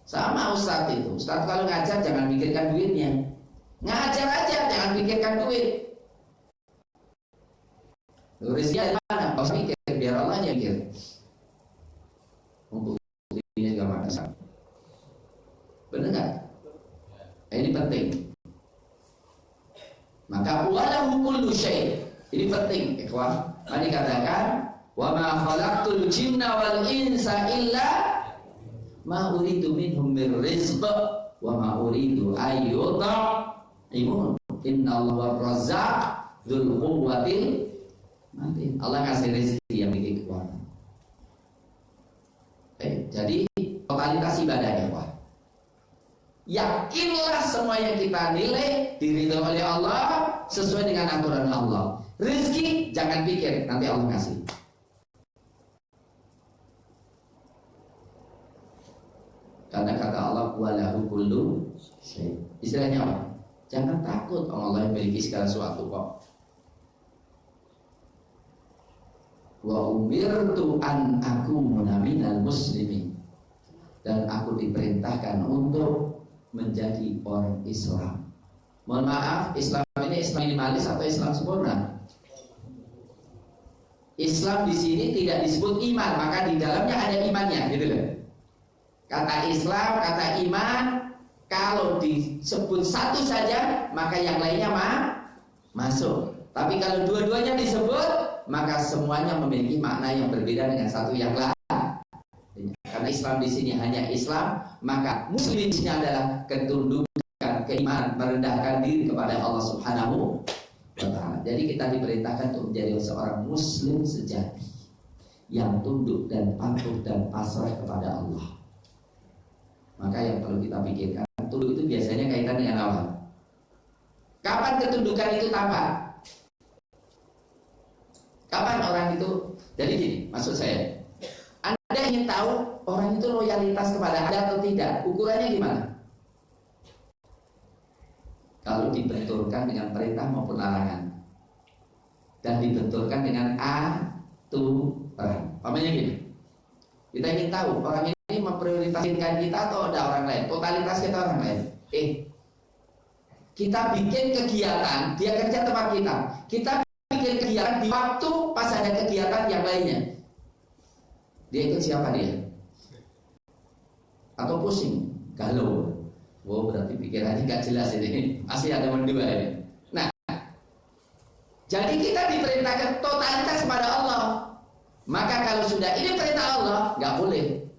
Sama Ustaz itu. Ustaz kalau ngajar jangan pikirkan duitnya. Ngajar aja jangan pikirkan duit. Rezekinya dari mana? Kau mikir biar Allah aja mikir. Untuk ini juga masalah. Benar nggak? Ini penting. Maka walahu kullu syai'. Ini penting, ikhwan. Mari katakan wa ma khalaqtul jinna wal insa illa ma uridu minhum mir rizq wa ma uridu ayyut'imun innallaha razzaq dzul quwwatil matin. Allah kasih rezeki yang memiliki kekuatan. Jadi totalitas ibadah ya Pak. Yakinlah semua yang kita nilai diridhoi oleh Allah sesuai dengan aturan Allah. Rezeki jangan pikir nanti Allah kasih. Karena kata Allah walahu kullu syai'. Istilahnya apa? Jangan takut, Allah yang memiliki segala sesuatu kok. Wa umirtu an akuna minal muslimin, dan aku diperintahkan untuk menjadi orang Islam. Mohon maaf, Islam ini Islam minimalis atau Islam sempurna? Islam di sini tidak disebut iman, maka di dalamnya ada imannya, gitu loh. Kata Islam, kata iman, kalau disebut satu saja, maka yang lainnya masuk. Tapi kalau dua-duanya disebut, maka semuanya memiliki makna yang berbeda dengan satu yang lain. Karena Islam di sini hanya Islam, maka Muslim di sini adalah ketundukan, keimanan, merendahkan diri kepada Allah Subhanahu wa Ta'ala. Jadi kita diperintahkan untuk menjadi seorang Muslim sejati yang tunduk dan patuh dan pasrah kepada Allah. Maka yang perlu kita pikirkan, tunduk itu biasanya kaitan dengan apa? Kapan ketundukan itu tampak? Kapan orang itu? Jadi gini, maksud saya, Anda ingin tahu orang itu loyalitas kepada Anda atau tidak? Ukurannya gimana? Kalau dibenturkan dengan perintah maupun larangan, dan dibenturkan dengan aturan. Pamannya gini, kita ingin tahu orang ini memprioritaskan kita atau ada orang lain, totalitas kita orang lain. Kita bikin kegiatan, dia kerja tempat kita. Kita bikin kegiatan di waktu pas ada kegiatan yang lainnya. Dia ikut siapa dia? Atau pusing, galau. Wow, berarti pikirannya gak jelas ini. Masih ada mendua ini. Nah, jadi kita diperintahkan totalitas kepada Allah. Maka kalau sudah ini perintah Allah, gak boleh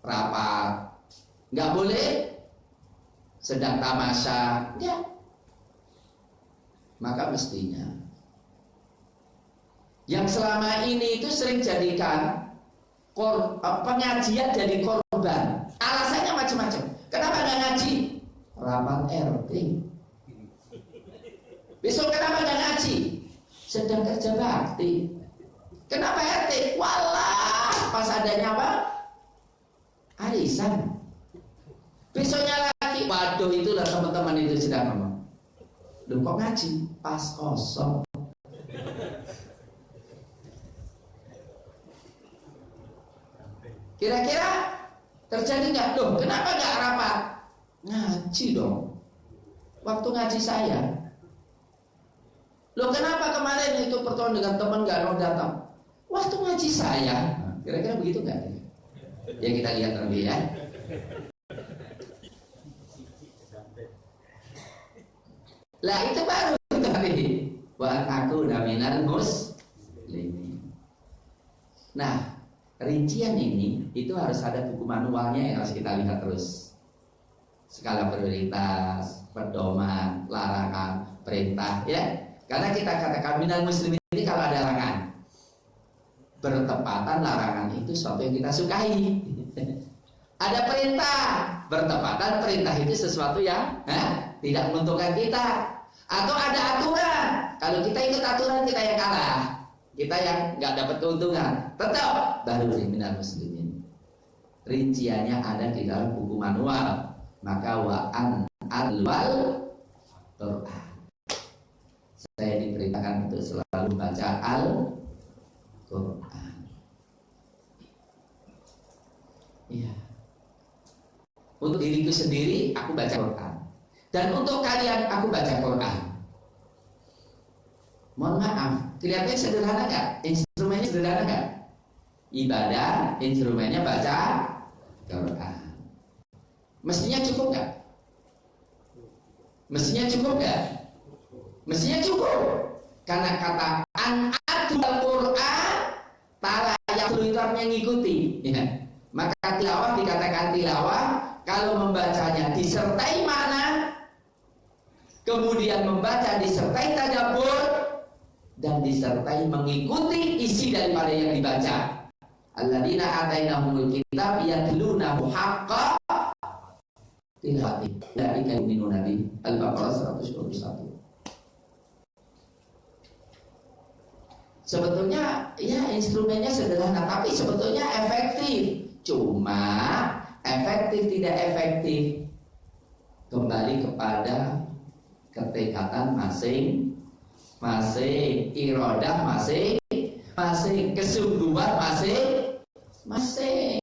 rapat, gak boleh sedang tamasya, ya. Maka mestinya yang selama ini itu sering jadikan pengajian jadi korban. Alasannya macam-macam. Kenapa nggak ngaji? Rapat RT. Besok kenapa nggak ngaji? Sedang kerja bakti. Kenapa RT? Walah, pas adanya apa? Arisan. Besoknya lagi, waduh itulah teman-teman itu sedang ngomong. Loh kok ngaji? Pas kosong. Kira-kira terjadi nggak? Loh kenapa nggak rapat? Ngaji dong. Waktu ngaji saya. Loh kenapa kemarin itu pertemuan dengan teman nggak mau datang? Waktu ngaji saya. Nah, kira-kira begitu nggak? Ya kita lihat terlebih ya. Lah itu baru tadi. Wa aku minal muslimin. Nah, rincian ini itu harus ada buku manualnya yang harus kita lihat terus. Skala prioritas, pedoman, larangan, perintah, ya. Karena kita katakan minal muslimin ini kalau ada larangan, bertepatan larangan itu sesuatu yang kita sukai. Ada perintah, bertepatan perintah itu sesuatu yang tidak menguntungkan kita. Atau ada aturan, kalau kita ikut aturan kita yang kalah, kita yang nggak dapat keuntungan. Tetap baru minal muslimin. Rinciannya ada di dalam buku manual. Maka wa'an al-wal Quran. Saya diperintahkan untuk selalu baca Al-Quran. Iya. Untuk diriku sendiri aku baca Quran. Dan untuk kalian aku baca Quran. Mohon maaf, kelihatannya sederhana nggak? Instrumennya sederhana nggak? Ibadah, instrumennya baca Quran. Mestinya cukup nggak? Mestinya cukup nggak? Mestinya cukup. Karena kata an-atul Quran, para yang itu artinya ngikuti. Ya. Maka tilawah dikatakan tilawah kalau membacanya disertai makna, kemudian membaca disertai tadabbur, dan disertai mengikuti isi daripada yang dibaca. Alladzina atainahumul kitab yatlunahu haqqa tilawati. Ulaika yu'minuna bihi. Al-Baqarah 121. Sebetulnya ya instrumennya sederhana, tapi sebetulnya efektif. Cuma efektif tidak efektif kembali kepada ketekatan masing-masing, iradah masing-masing, kesungguhan masing-masing.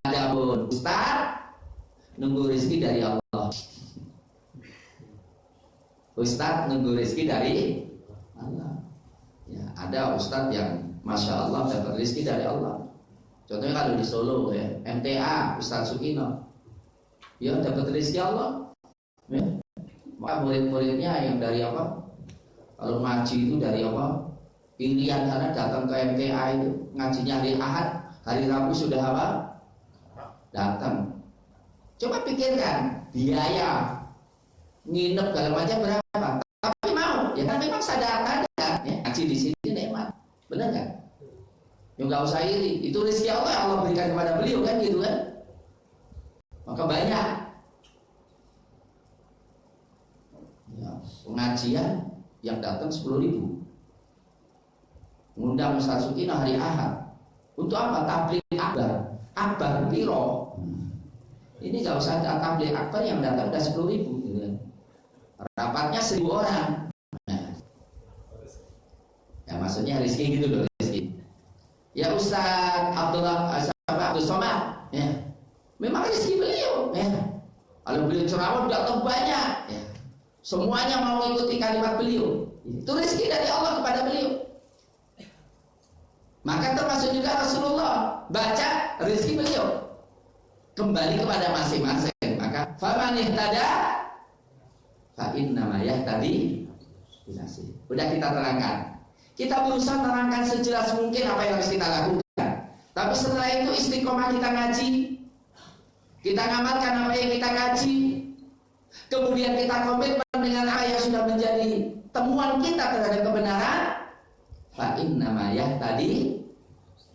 Adapun ustaz nunggu rezeki dari Allah. Ustaz nunggu rezeki dari Allah. Ya, ada ustaz yang masya Allah dapat rezeki dari Allah. Contohnya kalau di Solo ya, MTA Ustaz Sukino, ya dapat rezeki Allah. Ya. Maka murid-muridnya yang dari apa? Kalau ngaji itu dari apa? Pilihan sana datang ke MTA itu ngajinya hari Ahad, hari Rabu sudah apa? Datang. Coba pikirkan biaya nginep segala macam berapa? Tapi mau, ya kan memang sadar ada ya, ngaji di sini nikmat, benar kan? Ya nggak usah iri, itu rezeki Allah yang Allah berikan kepada beliau kan gitu kan? Maka banyak ya, pengajian yang datang 10.000, ngundang Ustaz Sukino hari Ahad. Untuk apa? Tabligh akbar piro. Ini nggak usah ada tabligh akbar yang datang udah 10.000 gitu kan? Rapatnya 1.000 orang. Nah, ya maksudnya rezeki gitu loh. Ya Ustaz Abdul Somad, ya. Memang rezeki beliau, ya. Kalau beliau ceramah datang banyak, ya. Semuanya mau mengikuti kalimat beliau. Itu rezeki dari Allah kepada beliau. Maka termasuk juga Rasulullah baca rezeki beliau. Kembali kepada masing-masing. Maka faman ihtada fa innama yahtadi binafsihi. Udah kita terangkan. Kita berusaha terangkan sejelas mungkin apa yang harus kita lakukan. Tapi setelah itu istiqomah kita ngaji, kita ngamalkan apa yang kita ngaji, kemudian kita komitmen dengan apa yang sudah menjadi temuan kita terhadap kebenaran. Fa innama yahtadi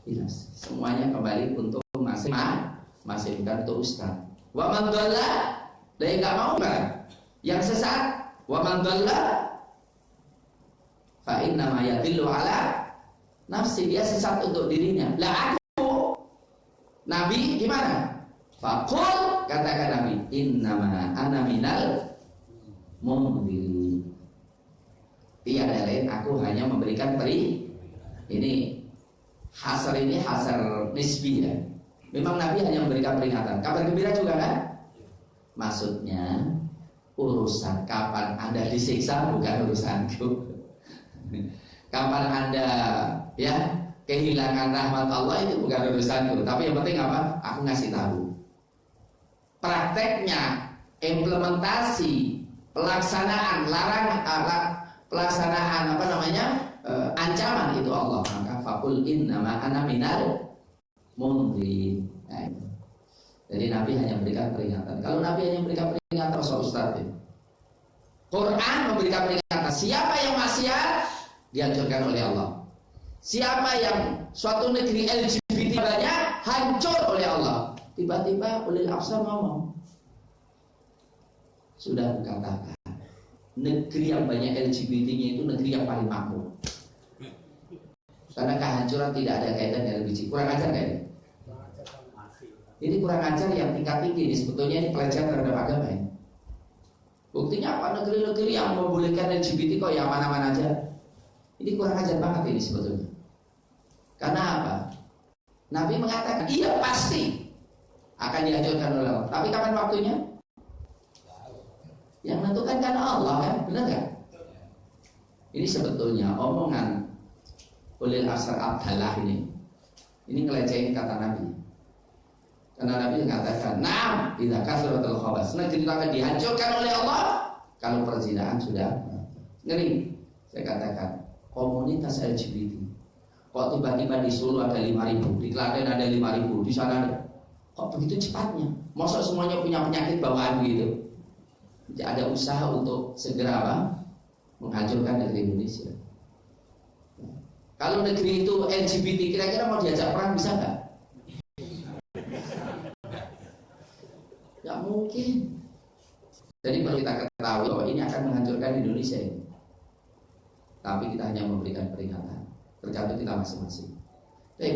binafsihi. Semuanya kembali untuk masing-masing dan untuk ustaz. Wa man dhalla, dia enggak mau kan? Yang sesat, wa man dhalla fa inna ma yadillu ala nafsi, dia sesat untuk dirinya. Lah aku Nabi gimana? Faqul, katakan Nabi, innama ana minal mundhirin. Tiada lain, aku hanya memberikan ini hasar nisbi ya. Memang Nabi hanya memberikan peringatan. Kabar gembira juga kan? Maksudnya urusan kapan Anda disiksa bukan urusanku. Kapan Anda ya kehilangan rahmat Allah itu bukan urusanku, tapi yang penting apa? Aku ngasih tahu. Prakteknya, implementasi, pelaksanaan, pelaksanaan ancaman itu Allah. Maka faqul innama ana minal mundhirin. Nah, jadi Nabi hanya memberikan peringatan. Kalau Nabi hanya memberikan peringatan, Ustaz itu. Quran memberikan peringatan. Siapa yang maksiat dihancurkan oleh Allah. Siapa yang suatu negeri LGBT banyak hancur oleh Allah. Tiba-tiba ulil absar ngomong, sudah dikatakan negeri yang banyak LGBT-nya itu negeri yang paling makmur. Karena kehancuran tidak ada kaitan dengan LGBT. Kurang ajar kan ini? Ini kurang ajar yang tingkat tinggi. Ini sebetulnya ini pelecehan terhadap agama ini. Buktinya apa? Negeri-negeri yang membolehkan LGBT kok yang mana-mana aja. Ini kurang ajar banget ini sebetulnya. Karena apa? Nabi mengatakan, iya pasti akan dihancurkan oleh Allah. Tapi kapan waktunya? Yang menentukan kan Allah kan, benar kan? Ini sebetulnya omongan ulil absar Abdallah ini ngelecehin kata Nabi. Karena Nabi mengatakan, "Na'am, idza kasratul khabas." Negeri itu akan dihancurkan oleh Allah kalau perzinahan sudah ngeri. Saya katakan, komunitas LGBT, Kok tiba-tiba di Solo ada 5.000, di Klaten ada 5.000, di sana ada. Kok begitu cepatnya? Masa semuanya punya penyakit bawaan gitu? Jadi ada usaha untuk segera apa? Menghancurkan negeri Indonesia. Kalau negeri itu LGBT, kira-kira mau diajak perang bisa nggak? Nggak mungkin. Jadi perlu kita ketahui bahwa ini akan menghancurkan Indonesia ini. Tapi kita hanya memberikan peringatan. Tergantung kita masing-masing.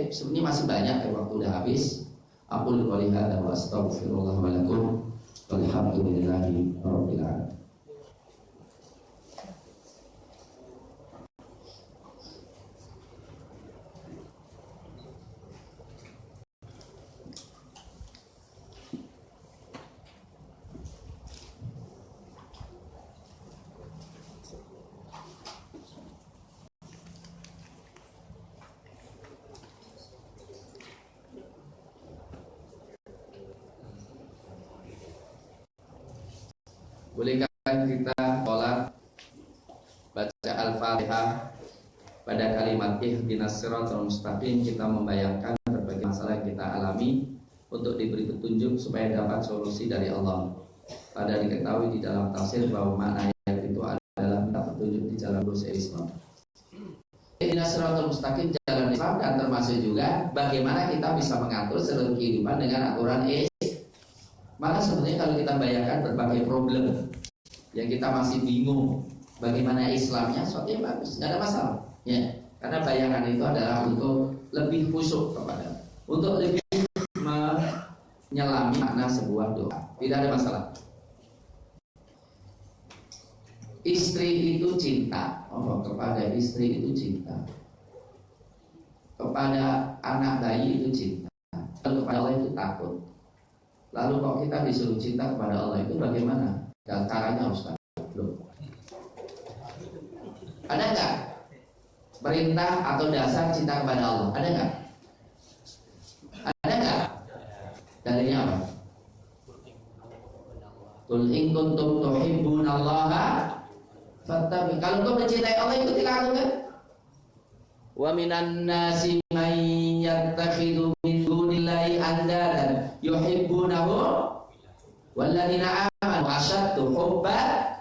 Sebenarnya masih banyak, waktu udah habis. Aqulu qouli hadza wa astaghfirullah wa lakum. Walhamdulillahi rabbil alamin. Bolehkah kita sholat baca Al-Fatihah pada kalimat ihdinas siratal mustaqim, kita membayangkan berbagai masalah yang kita alami untuk diberi petunjuk supaya dapat solusi dari Allah. Pada diketahui di dalam tafsir bahwa makna ayat itu adalah minta petunjuk di jalan lurus Islam. Ihdinas siratal mustaqim, jalan Islam, dan termasuk juga bagaimana kita bisa mengatur seluruh kehidupan dengan aturan Islam. Maka sebenarnya kalau kita bayangkan berbagai problem yang kita masih bingung bagaimana Islamnya, suatu yang bagus, nggak ada masalah ya. Karena bayangan itu adalah untuk lebih khusyuk kepada, untuk lebih menyelami makna sebuah doa. Tidak ada masalah. Istri itu cinta, kepada istri itu cinta, kepada anak bayi itu cinta, kepada Allah itu takut. Lalu kok kita disuruh cinta kepada Allah itu bagaimana? Dan caranya Ustaz? Loh. Ada nggak perintah atau dasar cinta kepada Allah? Ada nggak? Ada nggak? Dalilnya apa? Qul in kuntum tuhibbunallaha fattabi. Kalau kau mencintai Allah, ikutilah aku kan? Wa minan nasi may yattakhidhu min dunillahi andadan yuhibbunahu walladzina amanu asyaddu hubban.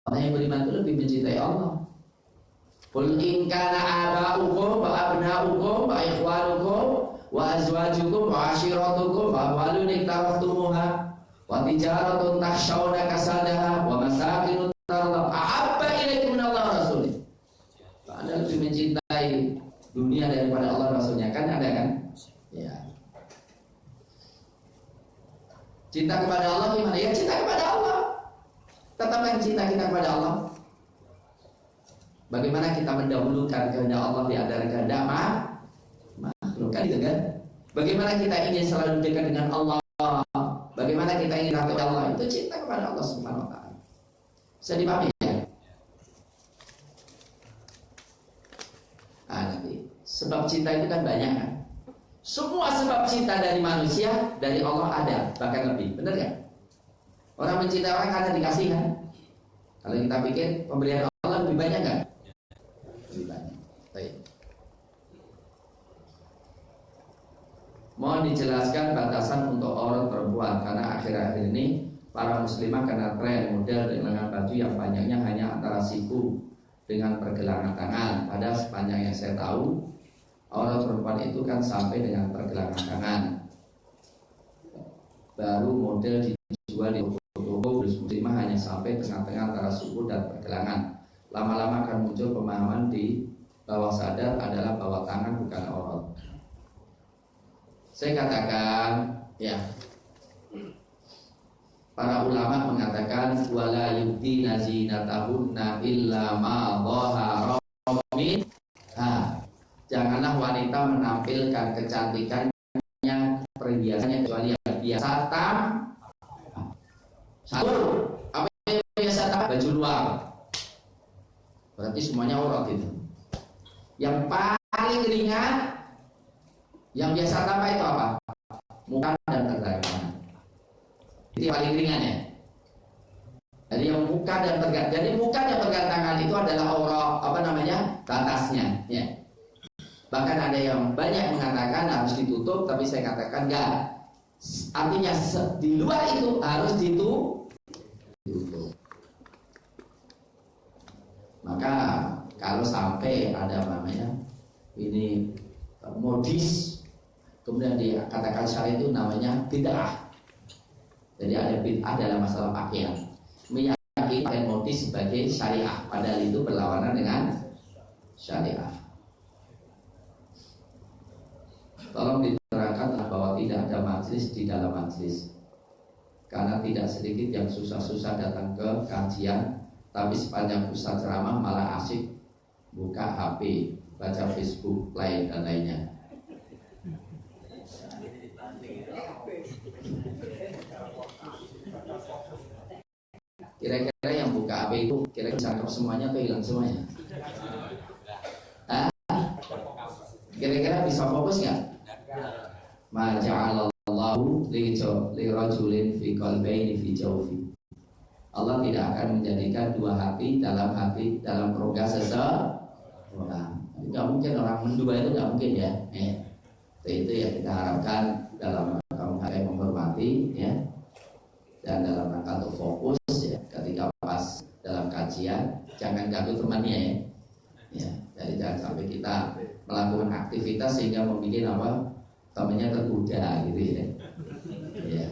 Orang yang beriman itu lebih mencintai Allah. Qul in kana aba'ukum wa abna'ukum wa ikhwanukum wa azwajukum wa ashiratukum wa amwalun iktaraftumuha wa tijaratun takhshawna kasadaha wa masakinun tardawnaha ahabba ilaikum minallahi wa rasulih. Anda lebih mencintai dunia daripada Allah Rasulnya, kan ada kan? Ya. Cinta kepada Allah gimana? Ya cinta kepada Allah. Tetapkan cinta kita kepada Allah. Bagaimana kita mendahulukan kehendak Allah di antara kehendak makhluk, kan itu kan? Bagaimana kita ingin selalu dekat dengan Allah? Bagaimana kita ingin takut Allah? Itu cinta kepada Allah Subhanahu wa taala. Bisa dipahami ya? Nanti sebab cinta itu kan banyak kan? Semua sebab cinta dari manusia dari Allah ada, bahkan lebih, benar kan? Orang mencintai orang karena dikasih kan? Kalau kita pikir pemberian Allah lebih banyak kan? Lebih banyak. Baik. Mohon dijelaskan batasan untuk aurat perempuan, karena akhir-akhir ini para muslimah kena tren model dengan baju yang panjangnya hanya antara siku dengan pergelangan tangan. Padahal sepanjang yang saya tahu, aurat perempuan itu kan sampai dengan pergelangan tangan. Baru model dijual di toko-toko muslimah hanya sampai tengah-tengah antara siku dan pergelangan. Lama-lama akan muncul pemahaman di bawah sadar adalah bawah tangan bukan aurat. Saya katakan, ya, para ulama mengatakan wala yubdina zinatahunna illa ma dhahara minha. Janganlah wanita menampilkan kecantikannya, perhiasannya kecuali yang biasa satu. Apa yang biasa baju luar. Berarti semuanya aurat itu. Yang paling ringan yang biasa tambah itu apa? Muka dan pergelangan. Itu paling ringan ya. Jadi yang muka dan pergelangan. Jadi muka dan pergelangan tangan itu adalah aurat, apa namanya? Batasnya. Ya. Bahkan ada yang banyak mengatakan harus ditutup, tapi saya katakan enggak. Artinya di luar itu harus ditutup. Maka kalau sampai ada namanya ini modis, kemudian dikatakan syariat, itu namanya bid'ah. Jadi ada bid'ah dalam masalah pakaian, meyakini pakaian modis sebagai syariah, padahal itu berlawanan dengan syariah. Tolong diterangkan bahwa tidak ada majelis di dalam majelis, karena tidak sedikit yang susah-susah datang ke kajian, tapi sepanjang ustaz ceramah malah asik buka HP, baca Facebook, Play dan lainnya. Kira-kira yang buka HP itu kira-kira cakep semuanya atau hilang semuanya? Kira-kira bisa fokus nggak? Ma ja'alallahu li rajulin fi qalbayni fi jawfi. Allah tidak akan menjadikan dua hati dalam rongga seseorang. Nggak mungkin orang mendua itu, nggak mungkin ya. Itu yang kita harapkan dalam rangka menghormati ya, dan dalam rangka untuk fokus ya. Ketika pas dalam kajian jangan ganggu temannya ya. Jadi jangan sampai kita melakukan aktivitas sehingga membuat apa, temannya tergoda gitu ya. Ya.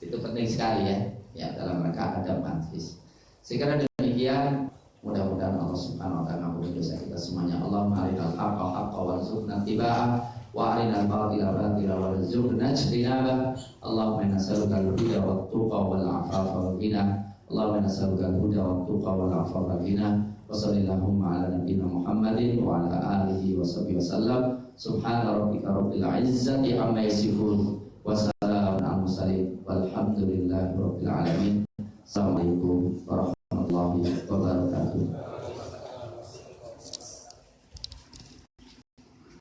Itu penting sekali ya dalam rangka adab majlis. Sekiranya demikian, mudah-mudahan Allah Subhanahu wa taala mengampuni dosa kita semuanya. Allahumma arinal haqqa haqqan warzuqna ittiba'ah wa arinal batila batila warzuqna ijtinabah. Allahumma inna nas'aluka al-huda wat-tuqa wal-'afafa wal-ghina. Allahumma inna nas'aluka al-huda wat-tuqa wal-'afafa wal-ghina. Wa sallallahu ala nabiyyina Muhammadin wa ala alihi wa sahbihi wasallam. Subhana rabbika rabbil izzati amma yasifun wa salamun alal mursalin walhamdulillahi rabbil alamin. Assalamualaikum warahmatullahi wabarakatuh.